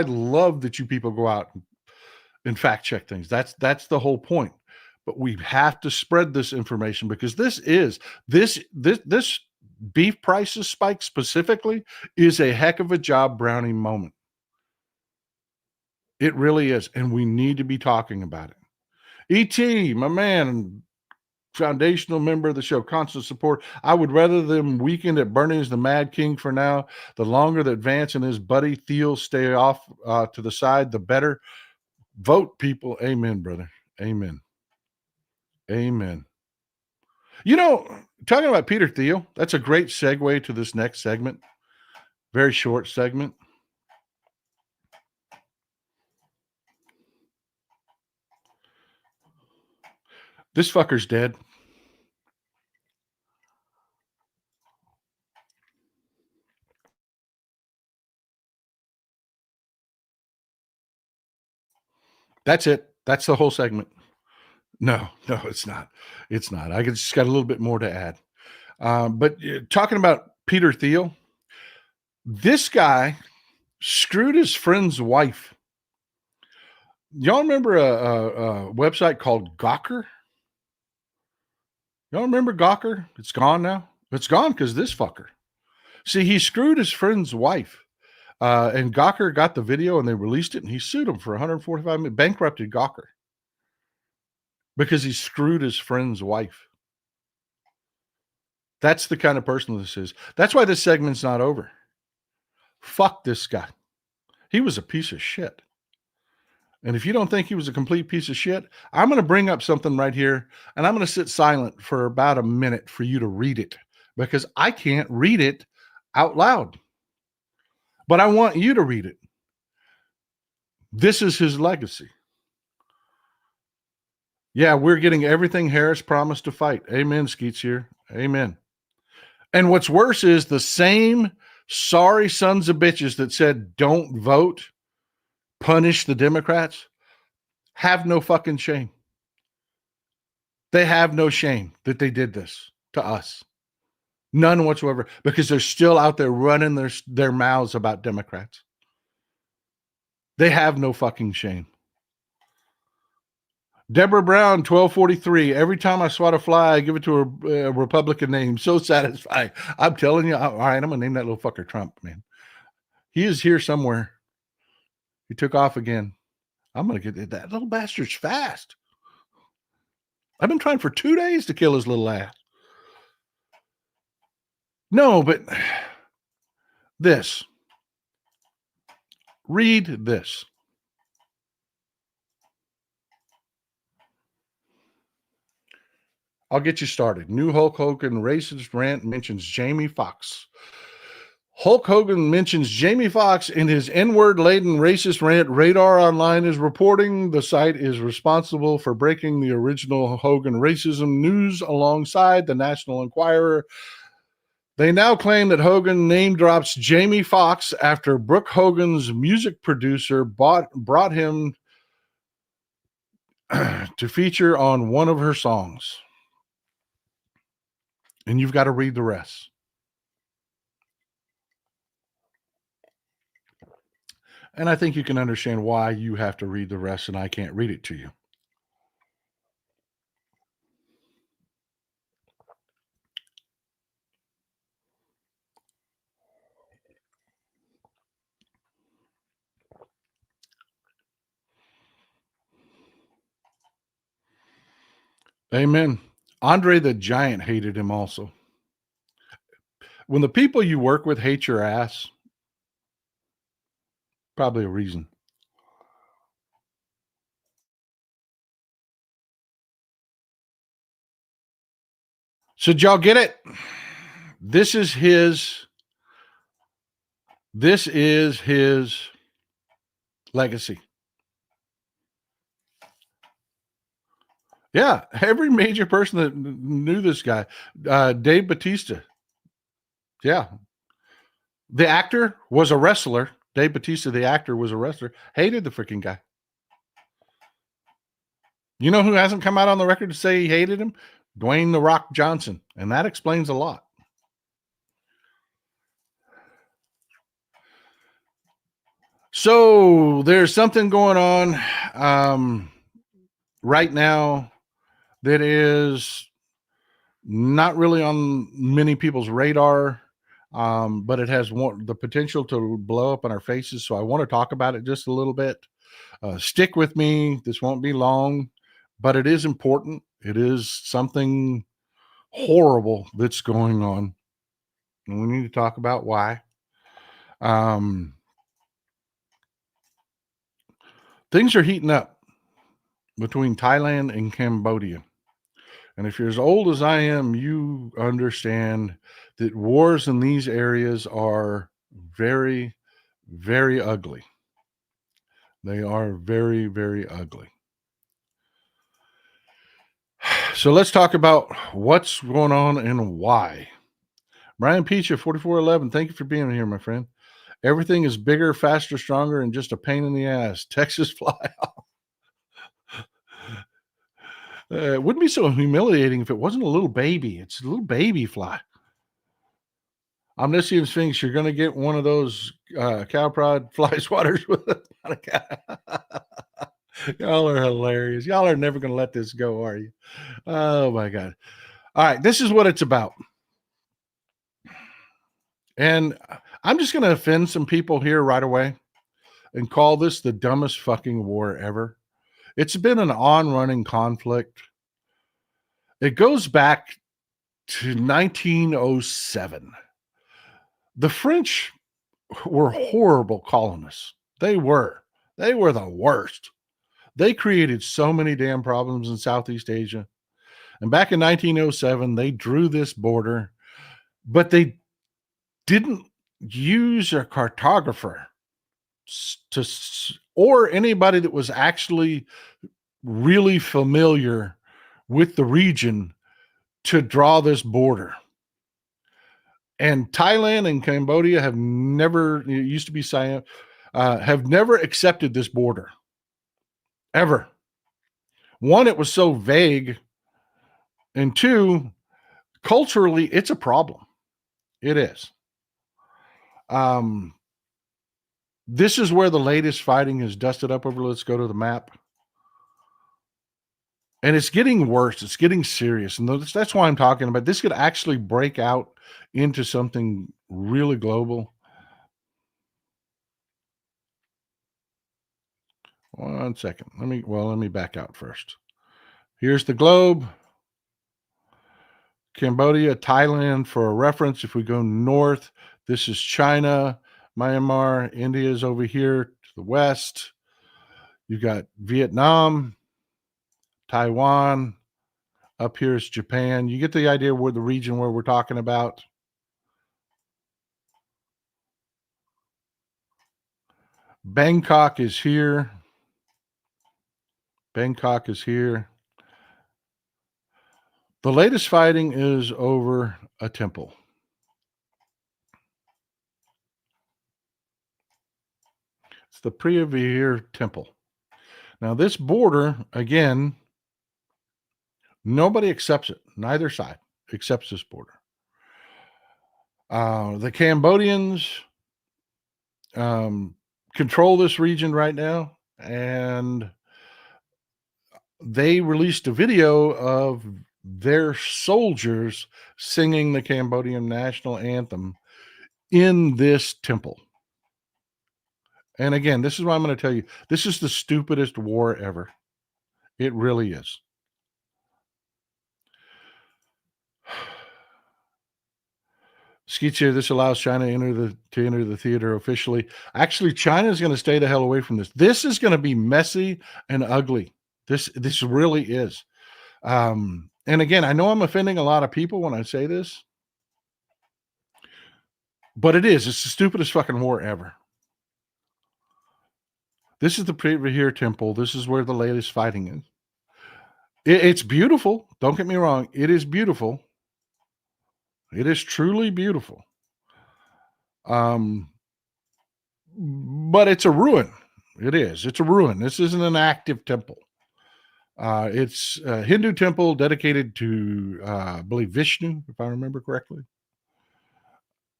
love that you people go out and fact check things. That's the whole point. But we have to spread this information because this beef prices spike specifically is a heck of a job brownie moment. It really is. And we need to be talking about it. E.T., my man, foundational member of the show, constant support. I would rather them weekend at Bernie's the Mad King for now. The longer that Vance and his buddy Thiel stay off to the side, the better. Vote, people. Amen, brother. Amen. Amen. Talking about Peter Thiel, that's a great segue to this next segment. Very short segment. This fucker's dead. That's it. That's the whole segment. No, it's not. It's not. I just got a little bit more to add. But talking about Peter Thiel, this guy screwed his friend's wife. Y'all remember a website called Gawker? Y'all remember Gawker? It's gone now. It's gone because this fucker. See, he screwed his friend's wife. And Gawker got the video and they released it and he sued him for $145 million, bankrupted Gawker because he screwed his friend's wife. That's the kind of person this is. That's why this segment's not over. Fuck this guy. He was a piece of shit. And if you don't think he was a complete piece of shit, I'm going to bring up something right here and I'm going to sit silent for about a minute for you to read it because I can't read it out loud. But I want you to read it. This is his legacy. Yeah, we're getting everything Harris promised to fight. Amen, Skeets here. Amen. And what's worse is the same sorry sons of bitches that said don't vote, punish the Democrats, have no fucking shame. They have no shame that they did this to us. None whatsoever, because they're still out there running their mouths about Democrats. They have no fucking shame. Deborah Brown, 1243. Every time I swat a fly, I give it to a Republican name. So satisfying. I'm telling you. All right, I'm going to name that little fucker Trump, man. He is here somewhere. He took off again. I'm going to get that little bastard's fast. I've been trying for 2 days to kill his little ass. No, but this. Read this. I'll get you started. New Hulk Hogan racist rant mentions Jamie Foxx. Hulk Hogan mentions Jamie Foxx in his N-word-laden racist rant. Radar Online is reporting the site is responsible for breaking the original Hogan racism news alongside the National Enquirer. They now claim that Hogan name drops Jamie Foxx after Brook Hogan's music producer brought him to feature on one of her songs. And you've got to read the rest. And I think you can understand why you have to read the rest and I can't read it to you. Amen. Andre the Giant hated him also. When the people you work with hate your ass, probably a reason. So did y'all get it? This is his legacy. Yeah, every major person that knew this guy, Dave Bautista. Yeah. The actor was a wrestler. Dave Bautista, the actor, was a wrestler. Hated the freaking guy. You know who hasn't come out on the record to say he hated him? Dwayne "The Rock" Johnson. And that explains a lot. So there's something going on right now that is not really on many people's radar, but it has the potential to blow up in our faces. So I want to talk about it just a little bit. Stick with me. This won't be long, but it is important. It is something horrible that's going on. And we need to talk about why. Things are heating up between Thailand and Cambodia. And if you're as old as I am, you understand that wars in these areas are very, very ugly. They are very, very ugly. So let's talk about what's going on and why. Brian Peach, 4411, thank you for being here, my friend. Everything is bigger, faster, stronger, and just a pain in the ass. Texas fly off. It wouldn't be so humiliating if it wasn't a little baby. It's a little baby fly. Omniscient Sphinx, you're going to get one of those cow prod fly swatters with Y'all are hilarious. Y'all are never going to let this go, are you? Oh, my God. All right. This is what it's about. And I'm just going to offend some people here right away and call this the dumbest fucking war ever. It's been an on-running conflict. It goes back to 1907. The French were horrible colonists. They were the worst. They created so many damn problems in Southeast Asia. And back in 1907, they drew this border, but they didn't use a cartographer or anybody that was actually really familiar with the region to draw this border. And Thailand and Cambodia have never, it used to be Siam, have never accepted this border. Ever. One, it was so vague. And two, culturally, it's a problem. It is. This is where the latest fighting is dusted up over. Let's go to the map. And it's getting worse. It's getting serious. And that's why I'm talking about this could actually break out into something really global. One second. Let me back out first. Here's the globe. Cambodia, Thailand for a reference. If we go north, this is China, Myanmar, India is over here to the west. You got Vietnam, Taiwan, up here is Japan. You get the idea where the region where we're talking about. Bangkok is here. Bangkok is here. The latest fighting is over a temple. It's the Priyavir Temple. Now, this border, again, nobody accepts it. Neither side accepts this border. The Cambodians control this region right now, and they released a video of their soldiers singing the Cambodian national anthem in this temple. And again, this is what I'm going to tell you. This is the stupidest war ever. It really is. Skeets here, this allows China to enter the theater officially. Actually, China is going to stay the hell away from this. This is going to be messy and ugly. This really is. And again, I know I'm offending a lot of people when I say this, but it is. It's the stupidest fucking war ever. This is the Priyavir Temple. This is where the latest fighting is. It's beautiful. Don't get me wrong. It is beautiful. It is truly beautiful. But it's a ruin. It is. It's a ruin. This isn't an active temple. It's a Hindu temple dedicated to, I believe, Vishnu, if I remember correctly.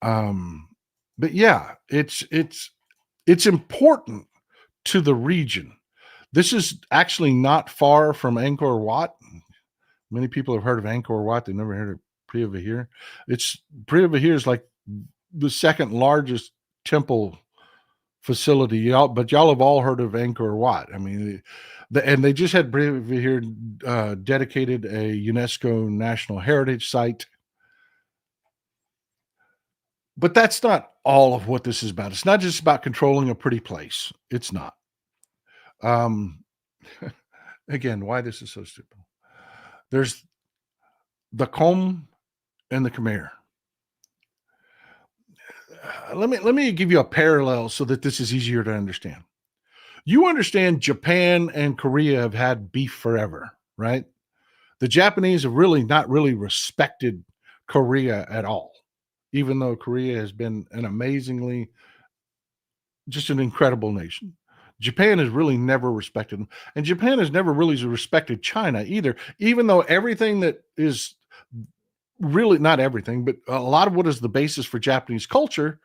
But yeah, it's important to the region. This is actually not far from Angkor Wat. Many people have heard of Angkor Wat. They've never heard of Priyavir. Priyavir is like the second largest temple facility. But y'all have all heard of Angkor Wat. I mean, and they just had Priyavir dedicated a UNESCO National Heritage Site. But that's not all of what this is about. It's not just about controlling a pretty place. It's not. Again, why this is so stupid. There's the Qom and the Khmer. Let me give you a parallel so that this is easier to understand. You understand Japan and Korea have had beef forever, right? The Japanese have not really respected Korea at all, even though Korea has been just an incredible nation. Japan has really never respected them. And Japan has never really respected China either, even though everything that is really not everything, but a lot of what is the basis for Japanese culture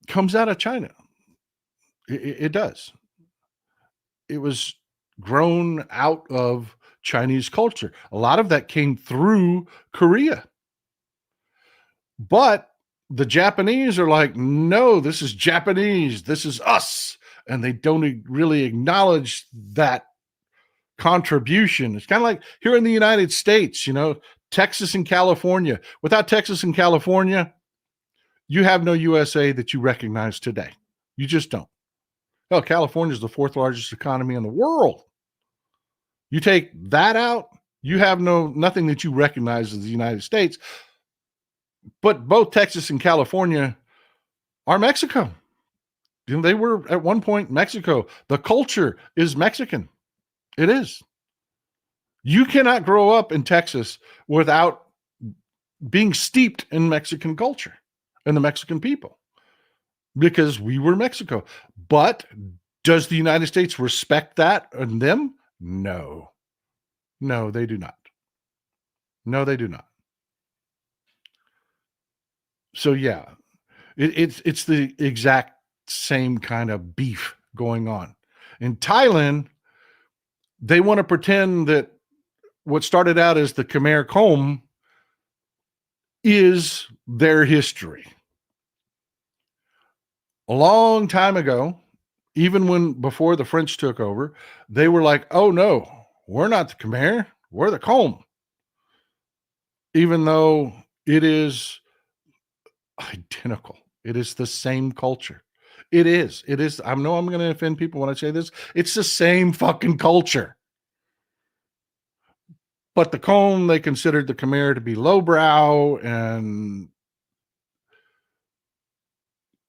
comes out of China. It does. It was grown out of Chinese culture. A lot of that came through Korea. But the Japanese are like, no, this is Japanese. This is us. And they don't really acknowledge that contribution. It's kind of like here in the United States, Texas and California. Without Texas and California, you have no USA that you recognize today. You just don't. Hell, California is the fourth largest economy in the world. You take that out, you have nothing that you recognize as the United States. But both Texas and California are Mexico. They were at one point Mexico. The culture is Mexican. It is. You cannot grow up in Texas without being steeped in Mexican culture and the Mexican people, because we were Mexico. But does the United States respect that and them? No. No, they do not. No, they do not. So yeah, it's the exact same kind of beef going on. In Thailand, they want to pretend that what started out as the Khmer comb is their history. A long time ago, even before the French took over, they were like, oh no, we're not the Khmer, we're the comb. Even though it is identical. It is the same culture. It is. I know I'm going to offend people when I say this. It's the same fucking culture. But the comb, they considered the Khmer to be lowbrow, and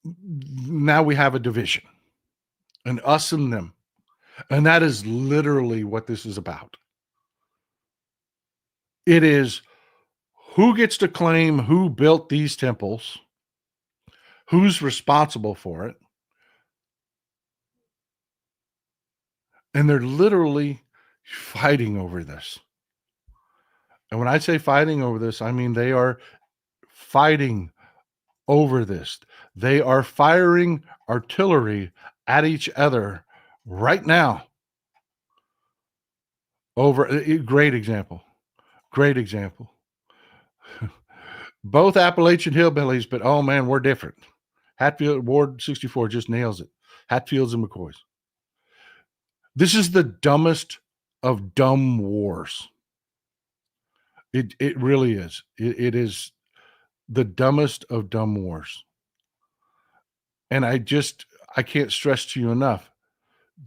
now we have a division, and us and them. And that is literally what this is about. It is who gets to claim who built these temples, who's responsible for it. And they're literally fighting over this. And when I say fighting over this, I mean they are fighting over this. They are firing artillery at each other right now. Over great example. Both Appalachian hillbillies, but oh man, we're different. Hatfield, Ward 64 just nails it. Hatfields and McCoys. This is the dumbest of dumb wars. It really is. It is the dumbest of dumb wars. And I can't stress to you enough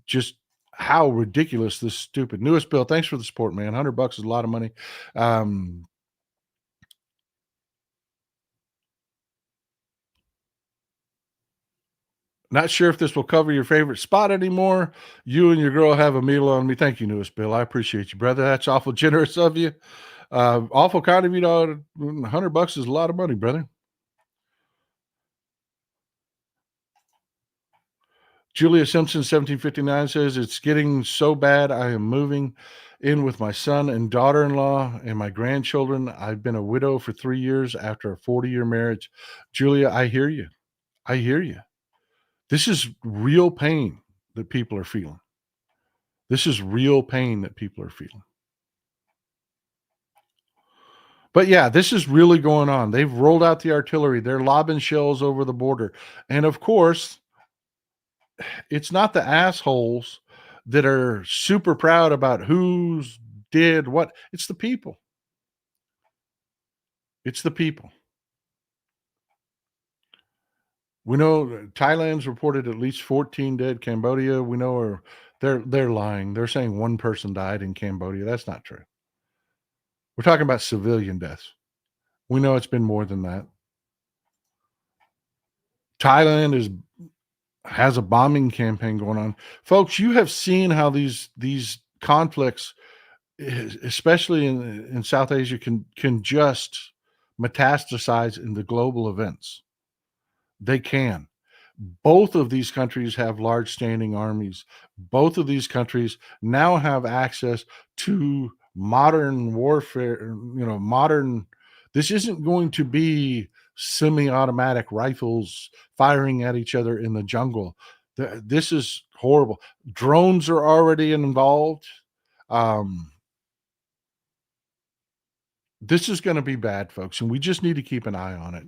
just how ridiculous this stupid newest bill. Thanks for the support, man. $100 is a lot of money. Not sure if this will cover your favorite spot anymore. You and your girl have a meal on me. Thank you, newest Bill. I appreciate you, brother. That's awful generous of you. Awful kind of you. $100 is a lot of money, brother. Julia Simpson, 1759 says, it's getting so bad. I am moving in with my son and daughter-in-law and my grandchildren. I've been a widow for 3 years after a 40-year marriage. Julia, I hear you. This is real pain that people are feeling. But yeah, this is really going on. They've rolled out the artillery. They're lobbing shells over the border. And of course, it's not the assholes that are super proud about who's did what. It's the people. We know Thailand's reported at least 14 dead. Cambodia, we know they're lying. They're saying one person died in Cambodia. That's not true. We're talking about civilian deaths. We know it's been more than that. Thailand has a bombing campaign going on. Folks, you have seen how these conflicts, especially in South Asia, can just metastasize into global events. They can. Both of these countries have large standing armies. Both of these countries now have access to modern warfare, modern. This isn't going to be semi-automatic rifles firing at each other in the jungle. This is horrible. Drones are already involved. This is going to be bad, folks, and we just need to keep an eye on it.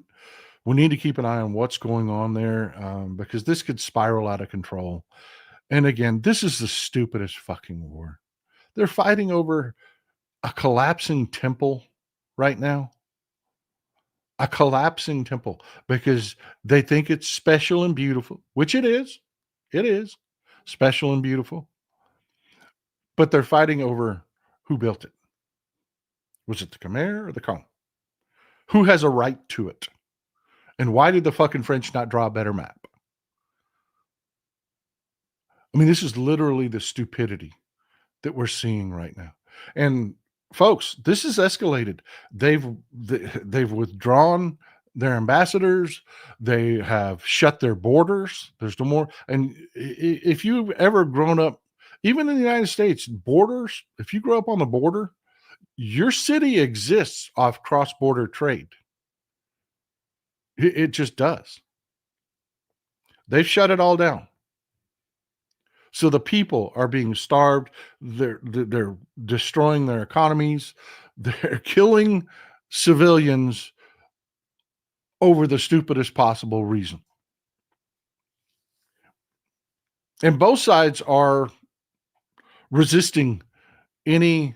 We need to keep an eye on what's going on there, because this could spiral out of control. And again, this is the stupidest fucking war. They're fighting over a collapsing temple right now. A collapsing temple, because they think it's special and beautiful, which it is. It is special and beautiful. But they're fighting over who built it. Was it the Khmer or the Kong? Who has a right to it? And why did the fucking French not draw a better map? I mean, this is literally the stupidity that we're seeing right now. And folks, this is escalated. They've withdrawn their ambassadors. They have shut their borders. There's no more. And if you've ever grown up, even in the United States, borders, if you grow up on the border, your city exists off cross-border trade. It just does. They've shut it all down. So the people are being starved. They're destroying their economies. They're killing civilians over the stupidest possible reason. And both sides are resisting any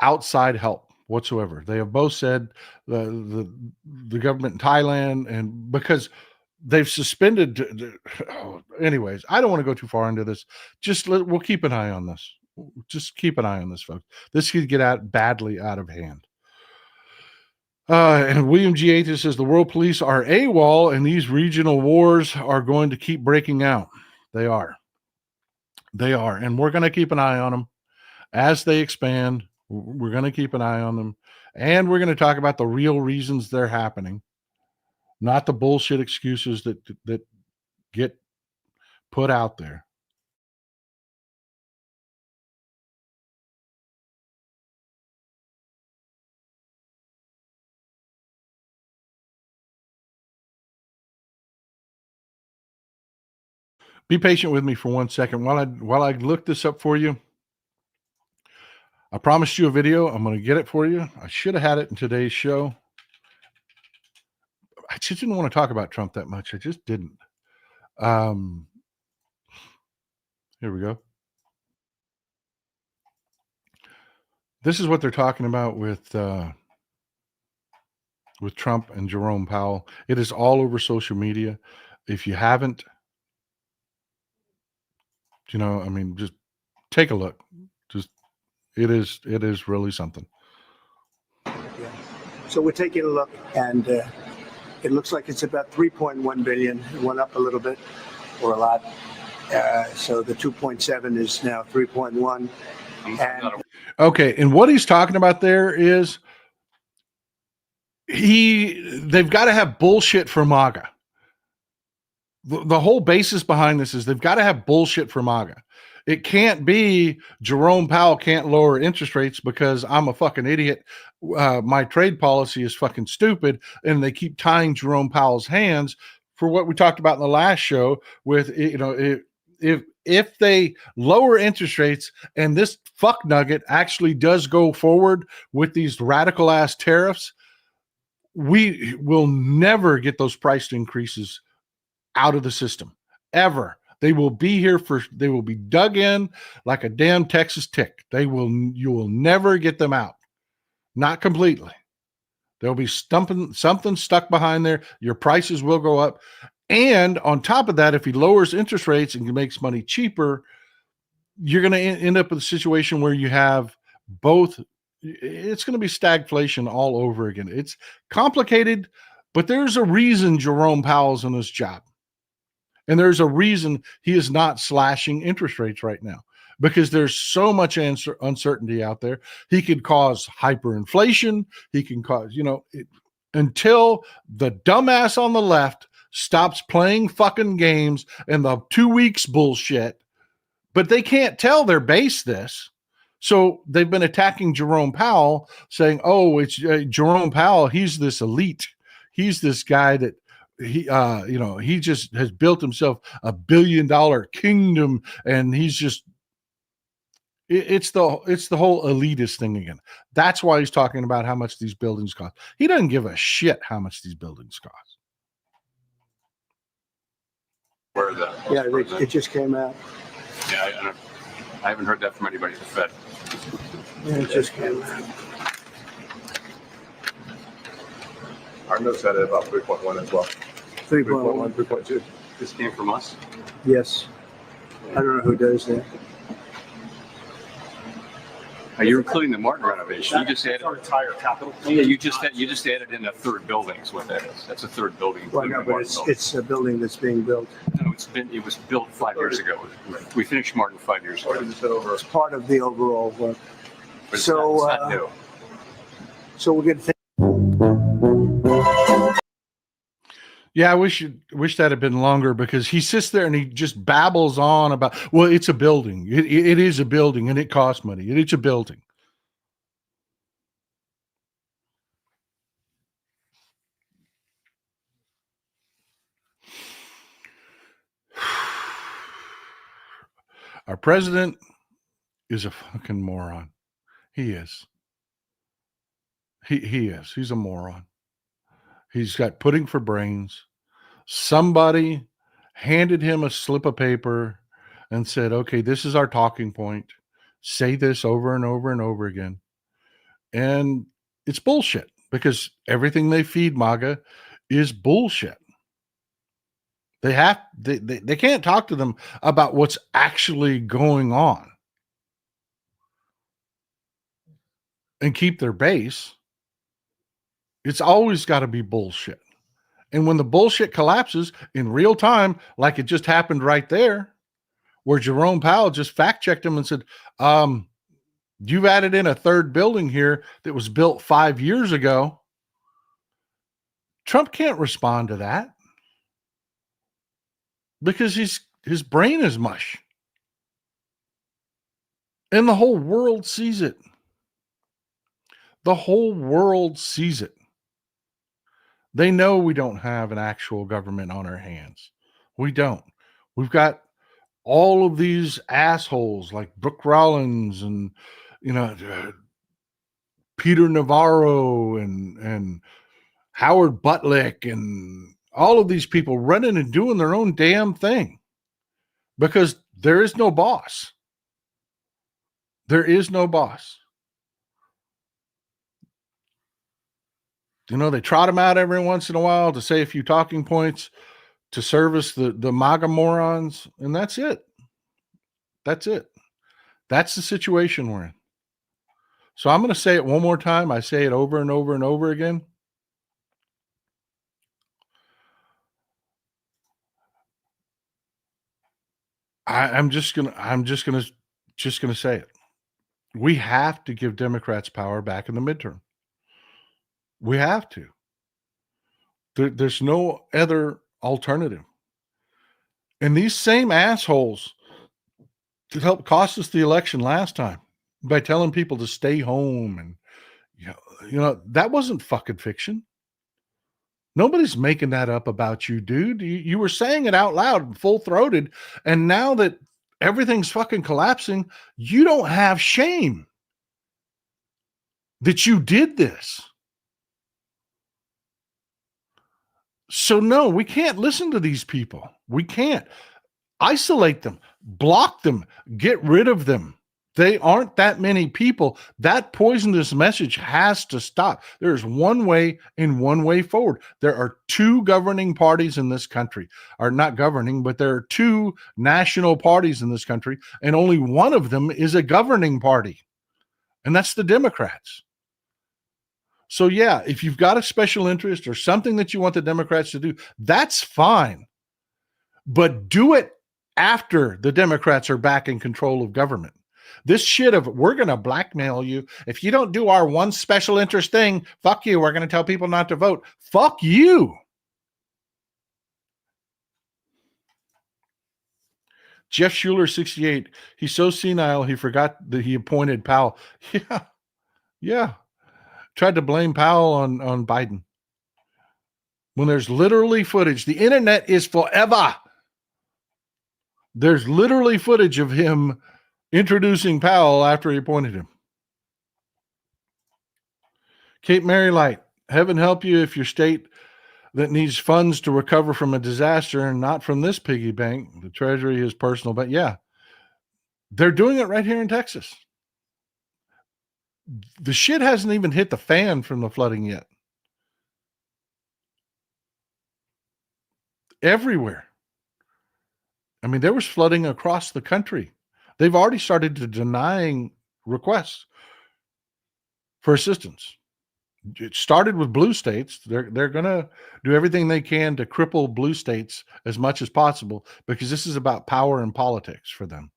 outside help whatsoever. They have both said, the government in Thailand, and because they've suspended. Anyways, I don't want to go too far into this. We'll keep an eye on this. Just keep an eye on this, folks. This could get badly out of hand. And William G. Athis says the world police are AWOL, and these regional wars are going to keep breaking out. They are. And we're going to keep an eye on them as they expand. We're going to keep an eye on them, and we're going to talk about the real reasons they're happening, not the bullshit excuses that get put out there. Be patient with me for 1 second while I look this up for you. I promised you a video. I'm going to get it for you. I should have had it in today's show. I just didn't want to talk about Trump that much. I just didn't. Here we go. This is what they're talking about with Trump and Jerome Powell. It is all over social media. If you haven't, just take a look. It is really something. Yeah. So we're taking a look, and it looks like it's about 3.1 billion. It went up a little bit, or a lot. So the 2.7 is now 3.1. Okay, and what he's talking about there is they've got to have bullshit for MAGA. The whole basis behind this is they've got to have bullshit for MAGA. It can't be Jerome Powell can't lower interest rates because I'm a fucking idiot. My trade policy is fucking stupid, and they keep tying Jerome Powell's hands for what we talked about in the last show with, if they lower interest rates and this fuck nugget actually does go forward with these radical ass tariffs, we will never get those price increases out of the system ever. They will be here they will be dug in like a damn Texas tick. You will never get them out. Not completely. There'll be something stuck behind there. Your prices will go up. And on top of that, if he lowers interest rates and makes money cheaper, you're going to end up with a situation where you have both. It's going to be stagflation all over again. It's complicated, but there's a reason Jerome Powell's in this job. And there's a reason he is not slashing interest rates right now, because there's so much uncertainty out there. He could cause hyperinflation. He can cause, until the dumbass on the left stops playing fucking games and the 2 weeks bullshit, but they can't tell their base this. So they've been attacking Jerome Powell, saying, oh, it's Jerome Powell. He's this elite. He's this guy that he just has built himself $1 billion kingdom. And he's just, it's the whole elitist thing again. That's why he's talking about how much these buildings cost. He doesn't give a shit how much these buildings cost. Where are the? Yeah, it just came out. Yeah, I haven't heard that from anybody at the Fed. Yeah, it just came out. Our notes had it about 3.1 as well. 3.1. 3.2. This came from us. Yes. I don't know who does that. Are you including the Martin renovation? You just added our entire capital. Yeah, you just added in a third building. Is what that is. That's a third building. Well, no, but it's a building that's being built. No, it was built 5 years ago. We finished Martin 5 years ago. It's part of the overall work. But it's So, not new. So we're going to think. Yeah, I wish that had been longer, because he sits there and he just babbles on about, well, it's a building. It is a building and it costs money. It's a building. Our president is a fucking moron. He is. He is. He's a moron. He's got pudding for brains. Somebody handed him a slip of paper and said, okay, this is our talking point. Say this over and over and over again. And it's bullshit, because everything they feed MAGA is bullshit. They can't talk to them about what's actually going on and keep their base. It's always got to be bullshit. And when the bullshit collapses in real time, like it just happened right there, where Jerome Powell just fact-checked him and said, you've added in a third building here that was built 5 years ago. Trump can't respond to that, because his brain is mush. And the whole world sees it. The whole world sees it. They know we don't have an actual government on our hands. We don't. We've got all of these assholes like Brook Rollins and, Peter Navarro and Howard Butlick and all of these people running and doing their own damn thing, because there is no boss. There is no boss. They trot them out every once in a while to say a few talking points to service the MAGA morons, and that's it. That's it. That's the situation we're in. So I'm going to say it one more time. I say it over and over and over again. I'm just gonna say it. We have to give Democrats power back in the midterm. We have to. There's no other alternative. And these same assholes that helped cost us the election last time by telling people to stay home, and that wasn't fucking fiction. Nobody's making that up about you, dude. You were saying it out loud, full-throated, and now that everything's fucking collapsing, you don't have shame that you did this. So no, we can't listen to these people. We can't. Isolate them, block them, get rid of them. They aren't that many people. That poisonous message has to stop. There's one way and one way forward. There are two governing parties in this country. Or not governing, but there are two national parties in this country, and only one of them is a governing party, and that's the Democrats. So yeah, if you've got a special interest or something that you want the Democrats to do, that's fine. But do it after the Democrats are back in control of government. This shit of, we're going to blackmail you. If you don't do our one special interest thing, fuck you. We're going to tell people not to vote. Fuck you. Jeff Schuler, 68. He's so senile, he forgot that he appointed Powell. Yeah. Tried to blame Powell on Biden. When there's literally footage, the internet is forever. There's literally footage of him introducing Powell after he appointed him. Kate Marylight, heaven help you if your state that needs funds to recover from a disaster and not from this piggy bank, the Treasury, his personal bank. Yeah, they're doing it right here in Texas. The shit hasn't even hit the fan from the flooding yet. Everywhere. I mean, there was flooding across the country. They've already started to denying requests for assistance. It started with blue states. They're going to do everything they can to cripple blue states as much as possible because this is about power and politics for them.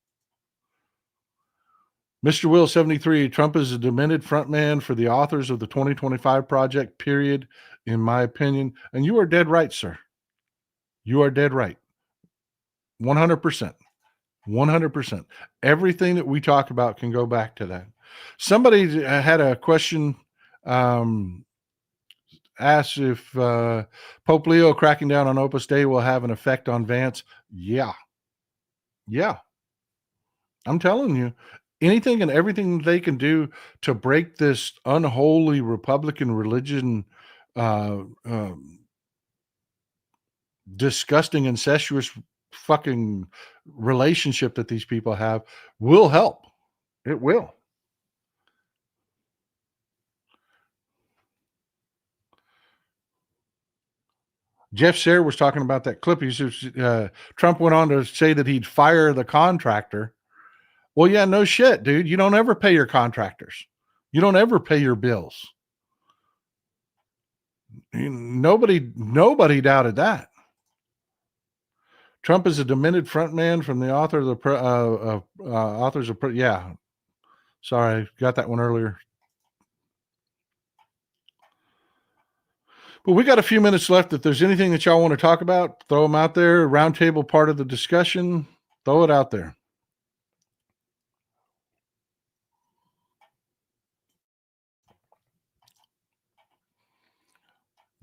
Mr. Will, 73, Trump is a demented frontman for the authors of the 2025 project, period, in my opinion. And you are dead right, sir. You are dead right. 100%. 100%. Everything that we talk about can go back to that. Somebody had a question, asked if Pope Leo cracking down on Opus Dei will have an effect on Vance. Yeah. I'm telling you, anything and everything they can do to break this unholy Republican religion, disgusting, incestuous fucking relationship that these people have will help. It will. Jeff Sayre was talking about that clip. He says Trump went on to say that he'd fire the contractor. Well, yeah, no shit, dude. You don't ever pay your contractors. You don't ever pay your bills. Nobody doubted that. Trump is a demented frontman from the author of the authors of yeah. Sorry, got that one earlier. But we got a few minutes left. If there's anything that y'all want to talk about, throw them out there. Roundtable part of the discussion, throw it out there.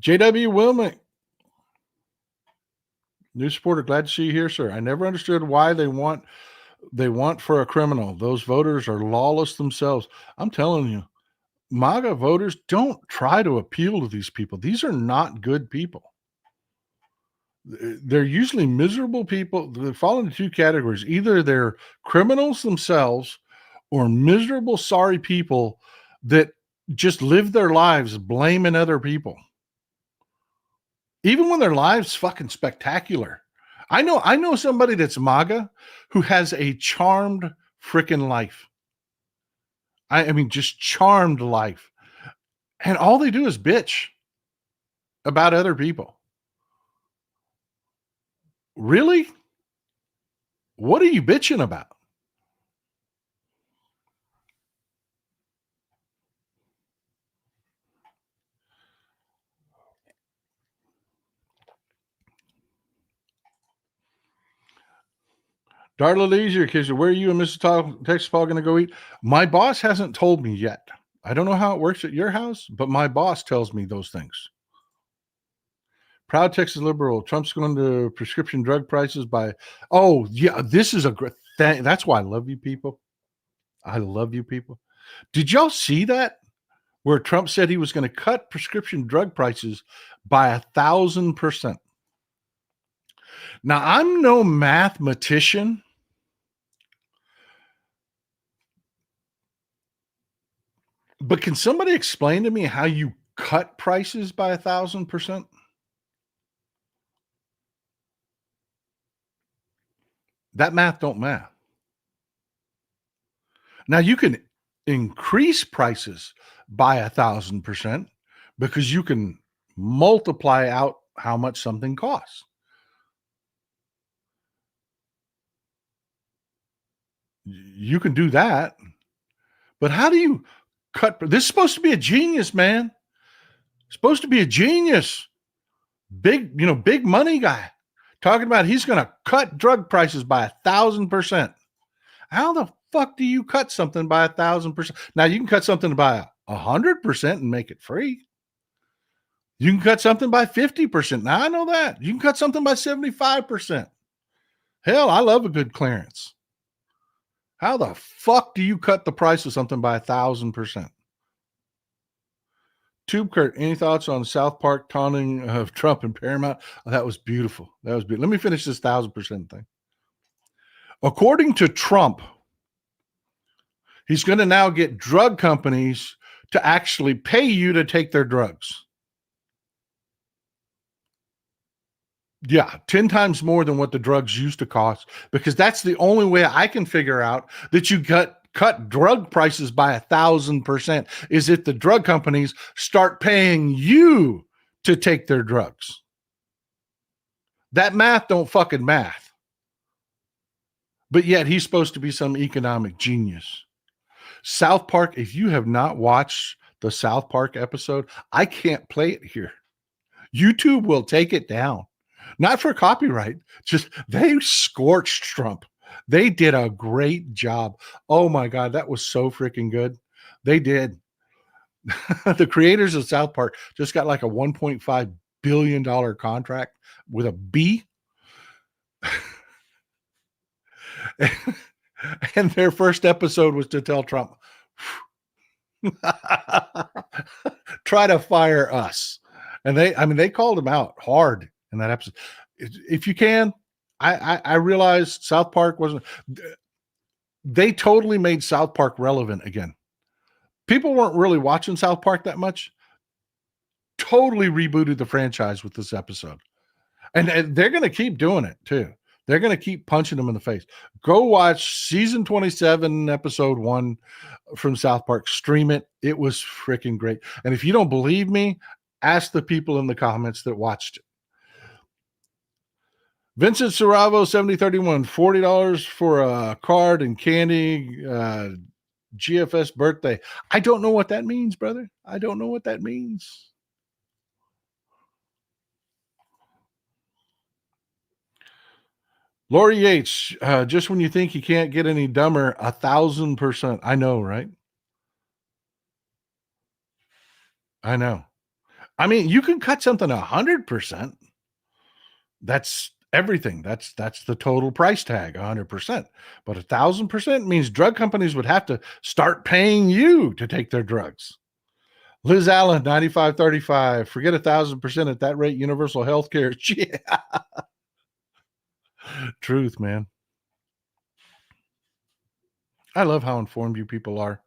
J.W. Wilmick, new supporter, glad to see you here, sir. I never understood why they want for a criminal. Those voters are lawless themselves. I'm telling you, MAGA voters, don't try to appeal to these people. These are not good people. They're usually miserable people. They fall into two categories. Either they're criminals themselves or miserable, sorry people that just live their lives blaming other people. Even when their lives fucking spectacular. I know somebody that's MAGA who has a charmed freaking life. I mean, just charmed life. And all they do is bitch about other people. Really? What are you bitching about? Darla Leisure, kids, where are you and Mrs. Texas Paul going to go eat? My boss hasn't told me yet. I don't know how it works at your house, but my boss tells me those things. Proud Texas liberal. Trump's going to prescription drug prices by. Oh, yeah, this is a great thing. That's why I love you people. I love you people. Did y'all see that? Where Trump said he was going to cut prescription drug prices by 1,000%. Now, I'm no mathematician, but can somebody explain to me how you cut prices by 1,000%? That math don't math. Now, you can increase prices by 1,000% because you can multiply out how much something costs. You can do that, but how do you cut? This is supposed to be a genius, man. Supposed to be a genius, big money guy talking about he's going to cut drug prices by 1,000%. How the fuck do you cut something by 1,000%? Now you can cut something by 100% and make it free. You can cut something by 50%. Now I know that. You can cut something by 75%. Hell, I love a good clearance. How the fuck do you cut the price of something by 1,000%? Tube Kurt, any thoughts on South Park taunting of Trump and Paramount? Oh, that was beautiful. That was beautiful. Let me finish this 1,000% thing. According to Trump, he's going to now get drug companies to actually pay you to take their drugs. Yeah, 10 times more than what the drugs used to cost, because that's the only way I can figure out that you cut drug prices by 1,000% is if the drug companies start paying you to take their drugs. That math don't fucking math. But yet he's supposed to be some economic genius. South Park, if you have not watched the South Park episode, I can't play it here. YouTube will take it down. Not for copyright, just they scorched Trump. They did a great job. Oh my God, that was so freaking good. They did. The creators of South Park just got like a $1.5 billion contract with a B. And their first episode was to tell Trump, try to fire us. And they called him out hard in that episode. If you can, I realize South Park wasn't, they totally made South Park relevant again. People weren't really watching South Park that much. Totally rebooted the franchise with this episode. And they're going to keep doing it too. They're going to keep punching them in the face. Go watch season 27, episode 1 from South Park. Stream it. It was freaking great. And if you don't believe me, ask the people in the comments that watched it. Vincent Saravo, 7031, $40 for a card and candy, GFS birthday. I don't know what that means, brother. I don't know what that means. Lori Yates, just when you think you can't get any dumber, 1,000%. I know, right? I know. I mean, you can cut something 100%. That's everything. That's the total price tag, 100%. But 1,000% means drug companies would have to start paying you to take their drugs. Liz Allen, 9535. Forget 1,000%. At that rate, universal health care. Yeah. Truth, man. I love how informed you people are.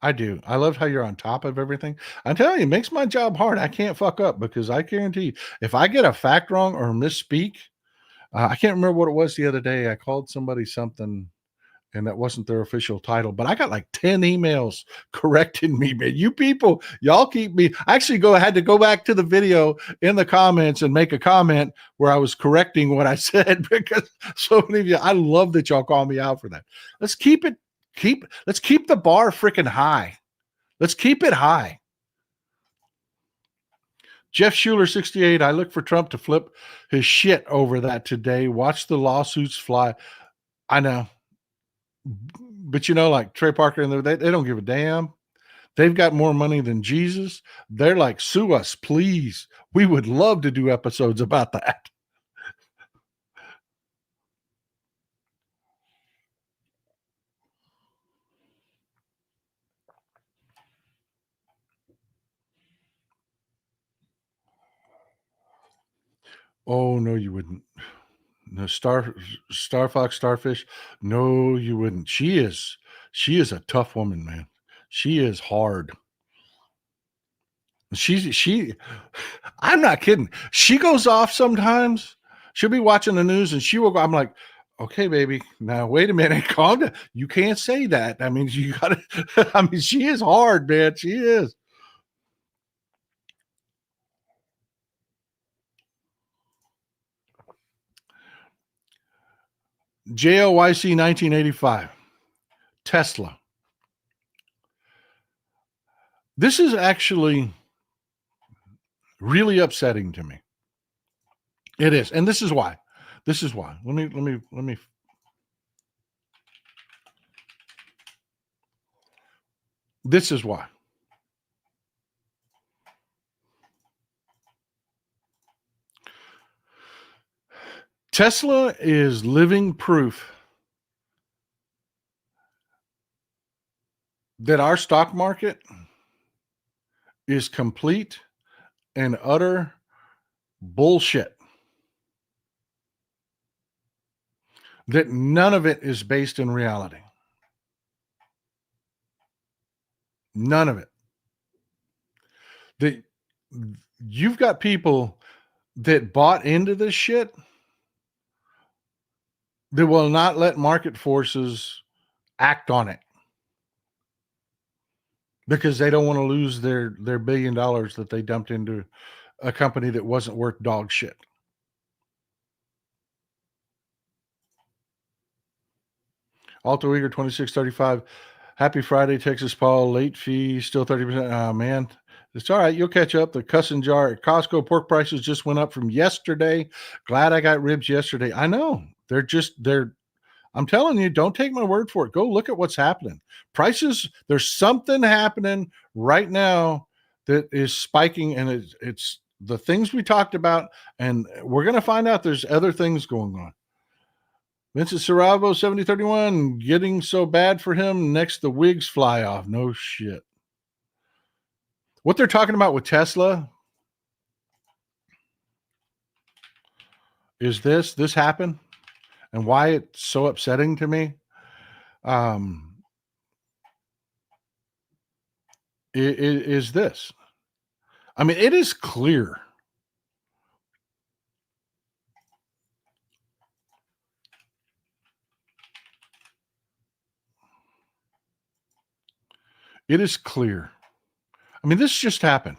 I do. I love how you're on top of everything. I'm telling you, it makes my job hard. I can't fuck up because I guarantee you, if I get a fact wrong or misspeak, I can't remember what it was the other day. I called somebody something and that wasn't their official title, but I got like 10 emails correcting me, man. You people, y'all keep me. I actually had to go back to the video in the comments and make a comment where I was correcting what I said because so many of you, I love that y'all call me out for that. Let's keep the bar freaking high. Let's keep it high. Jeff Schuler, 68. I look for Trump to flip his shit over that today. Watch the lawsuits fly. I know. But you know, like Trey Parker and they don't give a damn. They've got more money than Jesus. They're like, sue us, please. We would love to do episodes about that. Oh, no, you wouldn't. No, Star Fox, Starfish. No, you wouldn't. She is a tough woman, man. She is hard. I'm not kidding. She goes off sometimes. She'll be watching the news and she will go, I'm like, okay, baby, now wait a minute. Calm down. You can't say that. I mean, you gotta, I mean, she is hard, man. She is. JLYC 1985. Tesla. This is actually really upsetting to me. It is. And this is why. This is why. Let me. This is why. Tesla is living proof that our stock market is complete and utter bullshit. That none of it is based in reality. None of it. That you've got people that bought into this shit that will not let market forces act on it because they don't want to lose their $1 billion that they dumped into a company that wasn't worth dog shit. Alto Eager 2635. Happy Friday, Texas Paul. Late fee, still 30%. Oh, man. It's all right. You'll catch up. The cussing jar at Costco pork prices just went up from yesterday. Glad I got ribs yesterday. I know. I'm telling you, don't take my word for it. Go look at what's happening. Prices, there's something happening right now that is spiking, and it's the things we talked about, and we're going to find out there's other things going on. Vincent Saravo, 7031, getting so bad for him. Next, the wigs fly off. No shit. What they're talking about with Tesla is this happened, and why it's so upsetting to me. It is this. I mean, it is clear. It is clear. I mean, this just happened.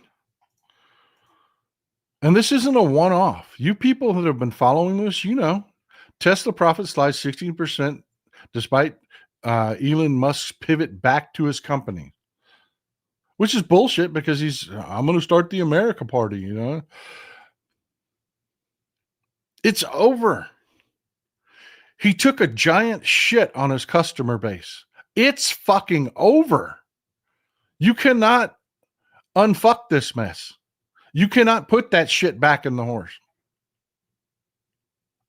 And this isn't a one-off. You people that have been following this, you know, Tesla profit slides 16% despite Elon Musk's pivot back to his company, which is bullshit because I'm going to start the America Party, you know. It's over. He took a giant shit on his customer base. It's fucking over. You cannot unfuck this mess. You cannot put that shit back in the horse.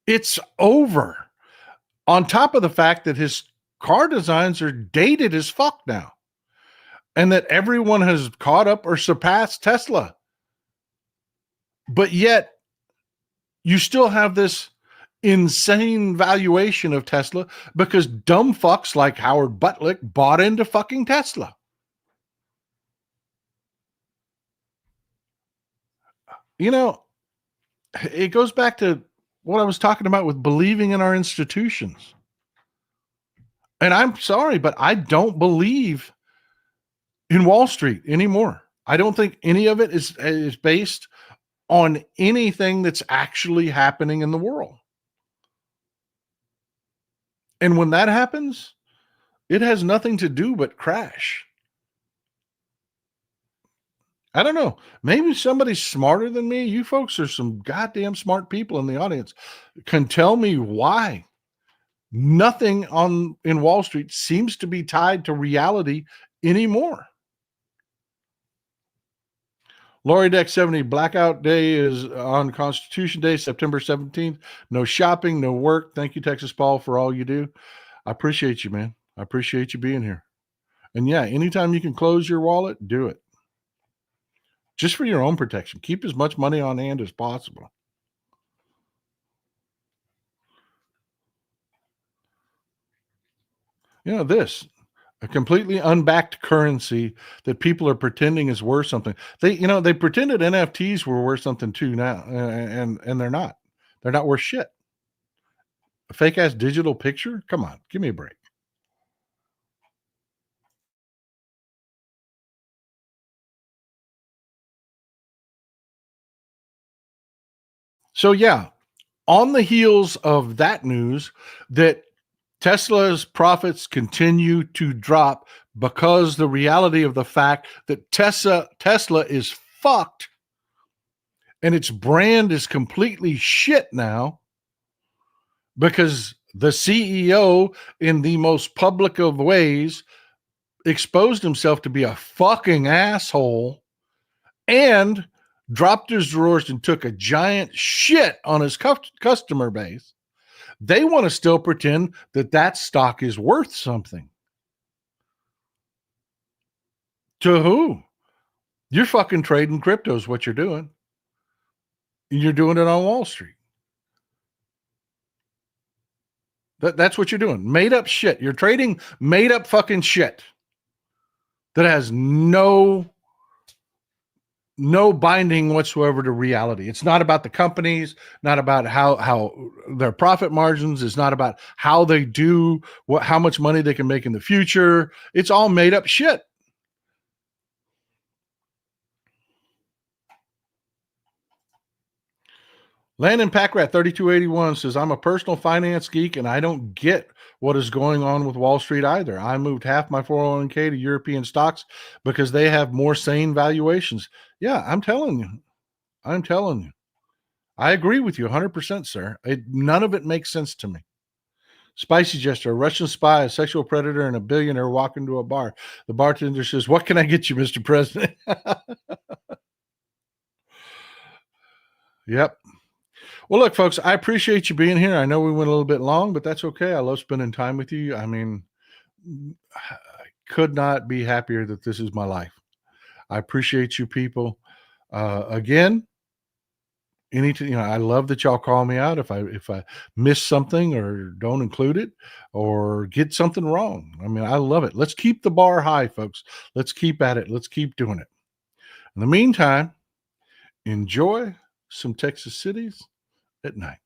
It's over. On top of the fact that his car designs are dated as fuck now. And that everyone has caught up or surpassed Tesla. But yet, you still have this insane valuation of Tesla because dumb fucks like Howard Butlick bought into fucking Tesla. You know, it goes back to what I was talking about with believing in our institutions. And I'm sorry, but I don't believe in Wall Street anymore. I don't think any of it is based on anything that's actually happening in the world. And when that happens, it has nothing to do but crash. I don't know. Maybe somebody smarter than me. You folks are some goddamn smart people in the audience. Can tell me why nothing in Wall Street seems to be tied to reality anymore. Lori Deck 70, blackout day is on Constitution Day, September 17th. No shopping, no work. Thank you, Texas Paul, for all you do. I appreciate you, man. I appreciate you being here. And yeah, anytime you can close your wallet, do it. Just for your own protection. Keep as much money on hand as possible. You know, a completely unbacked currency that people are pretending is worth something. They pretended NFTs were worth something too now, and they're not. They're not worth shit. A fake ass digital picture? Come on, give me a break. So yeah, on the heels of that news that Tesla's profits continue to drop because the reality of the fact that Tesla is fucked and its brand is completely shit now. because the CEO, in the most public of ways, exposed himself to be a fucking asshole and dropped his drawers and took a giant shit on his customer base. They want to still pretend that that stock is worth something. To who? You're fucking trading crypto is what you're doing. You're doing it on Wall Street. That's what you're doing. Made up shit. You're trading made up fucking shit that has no binding whatsoever to reality. It's not about the companies, not about how their profit margins. It's not about how they do, how much money they can make in the future. It's all made up shit. Landon Packrat 3281 says, I'm a personal finance geek and I don't get what is going on with Wall Street either. I moved half my 401k to European stocks because they have more sane valuations. Yeah, I'm telling you. I agree with you 100%, sir. None of it makes sense to me. Spicy Jester, a Russian spy, a sexual predator, and a billionaire walk into a bar. The bartender says, what can I get you, Mr. President? Yep. Well, look, folks, I appreciate you being here. I know we went a little bit long, but that's okay. I love spending time with you. I mean, I could not be happier that this is my life. I appreciate you people. Again, I love that y'all call me out if I miss something or don't include it or get something wrong. I mean, I love it. Let's keep the bar high, folks. Let's keep at it. Let's keep doing it. In the meantime, enjoy some Texas cities at night.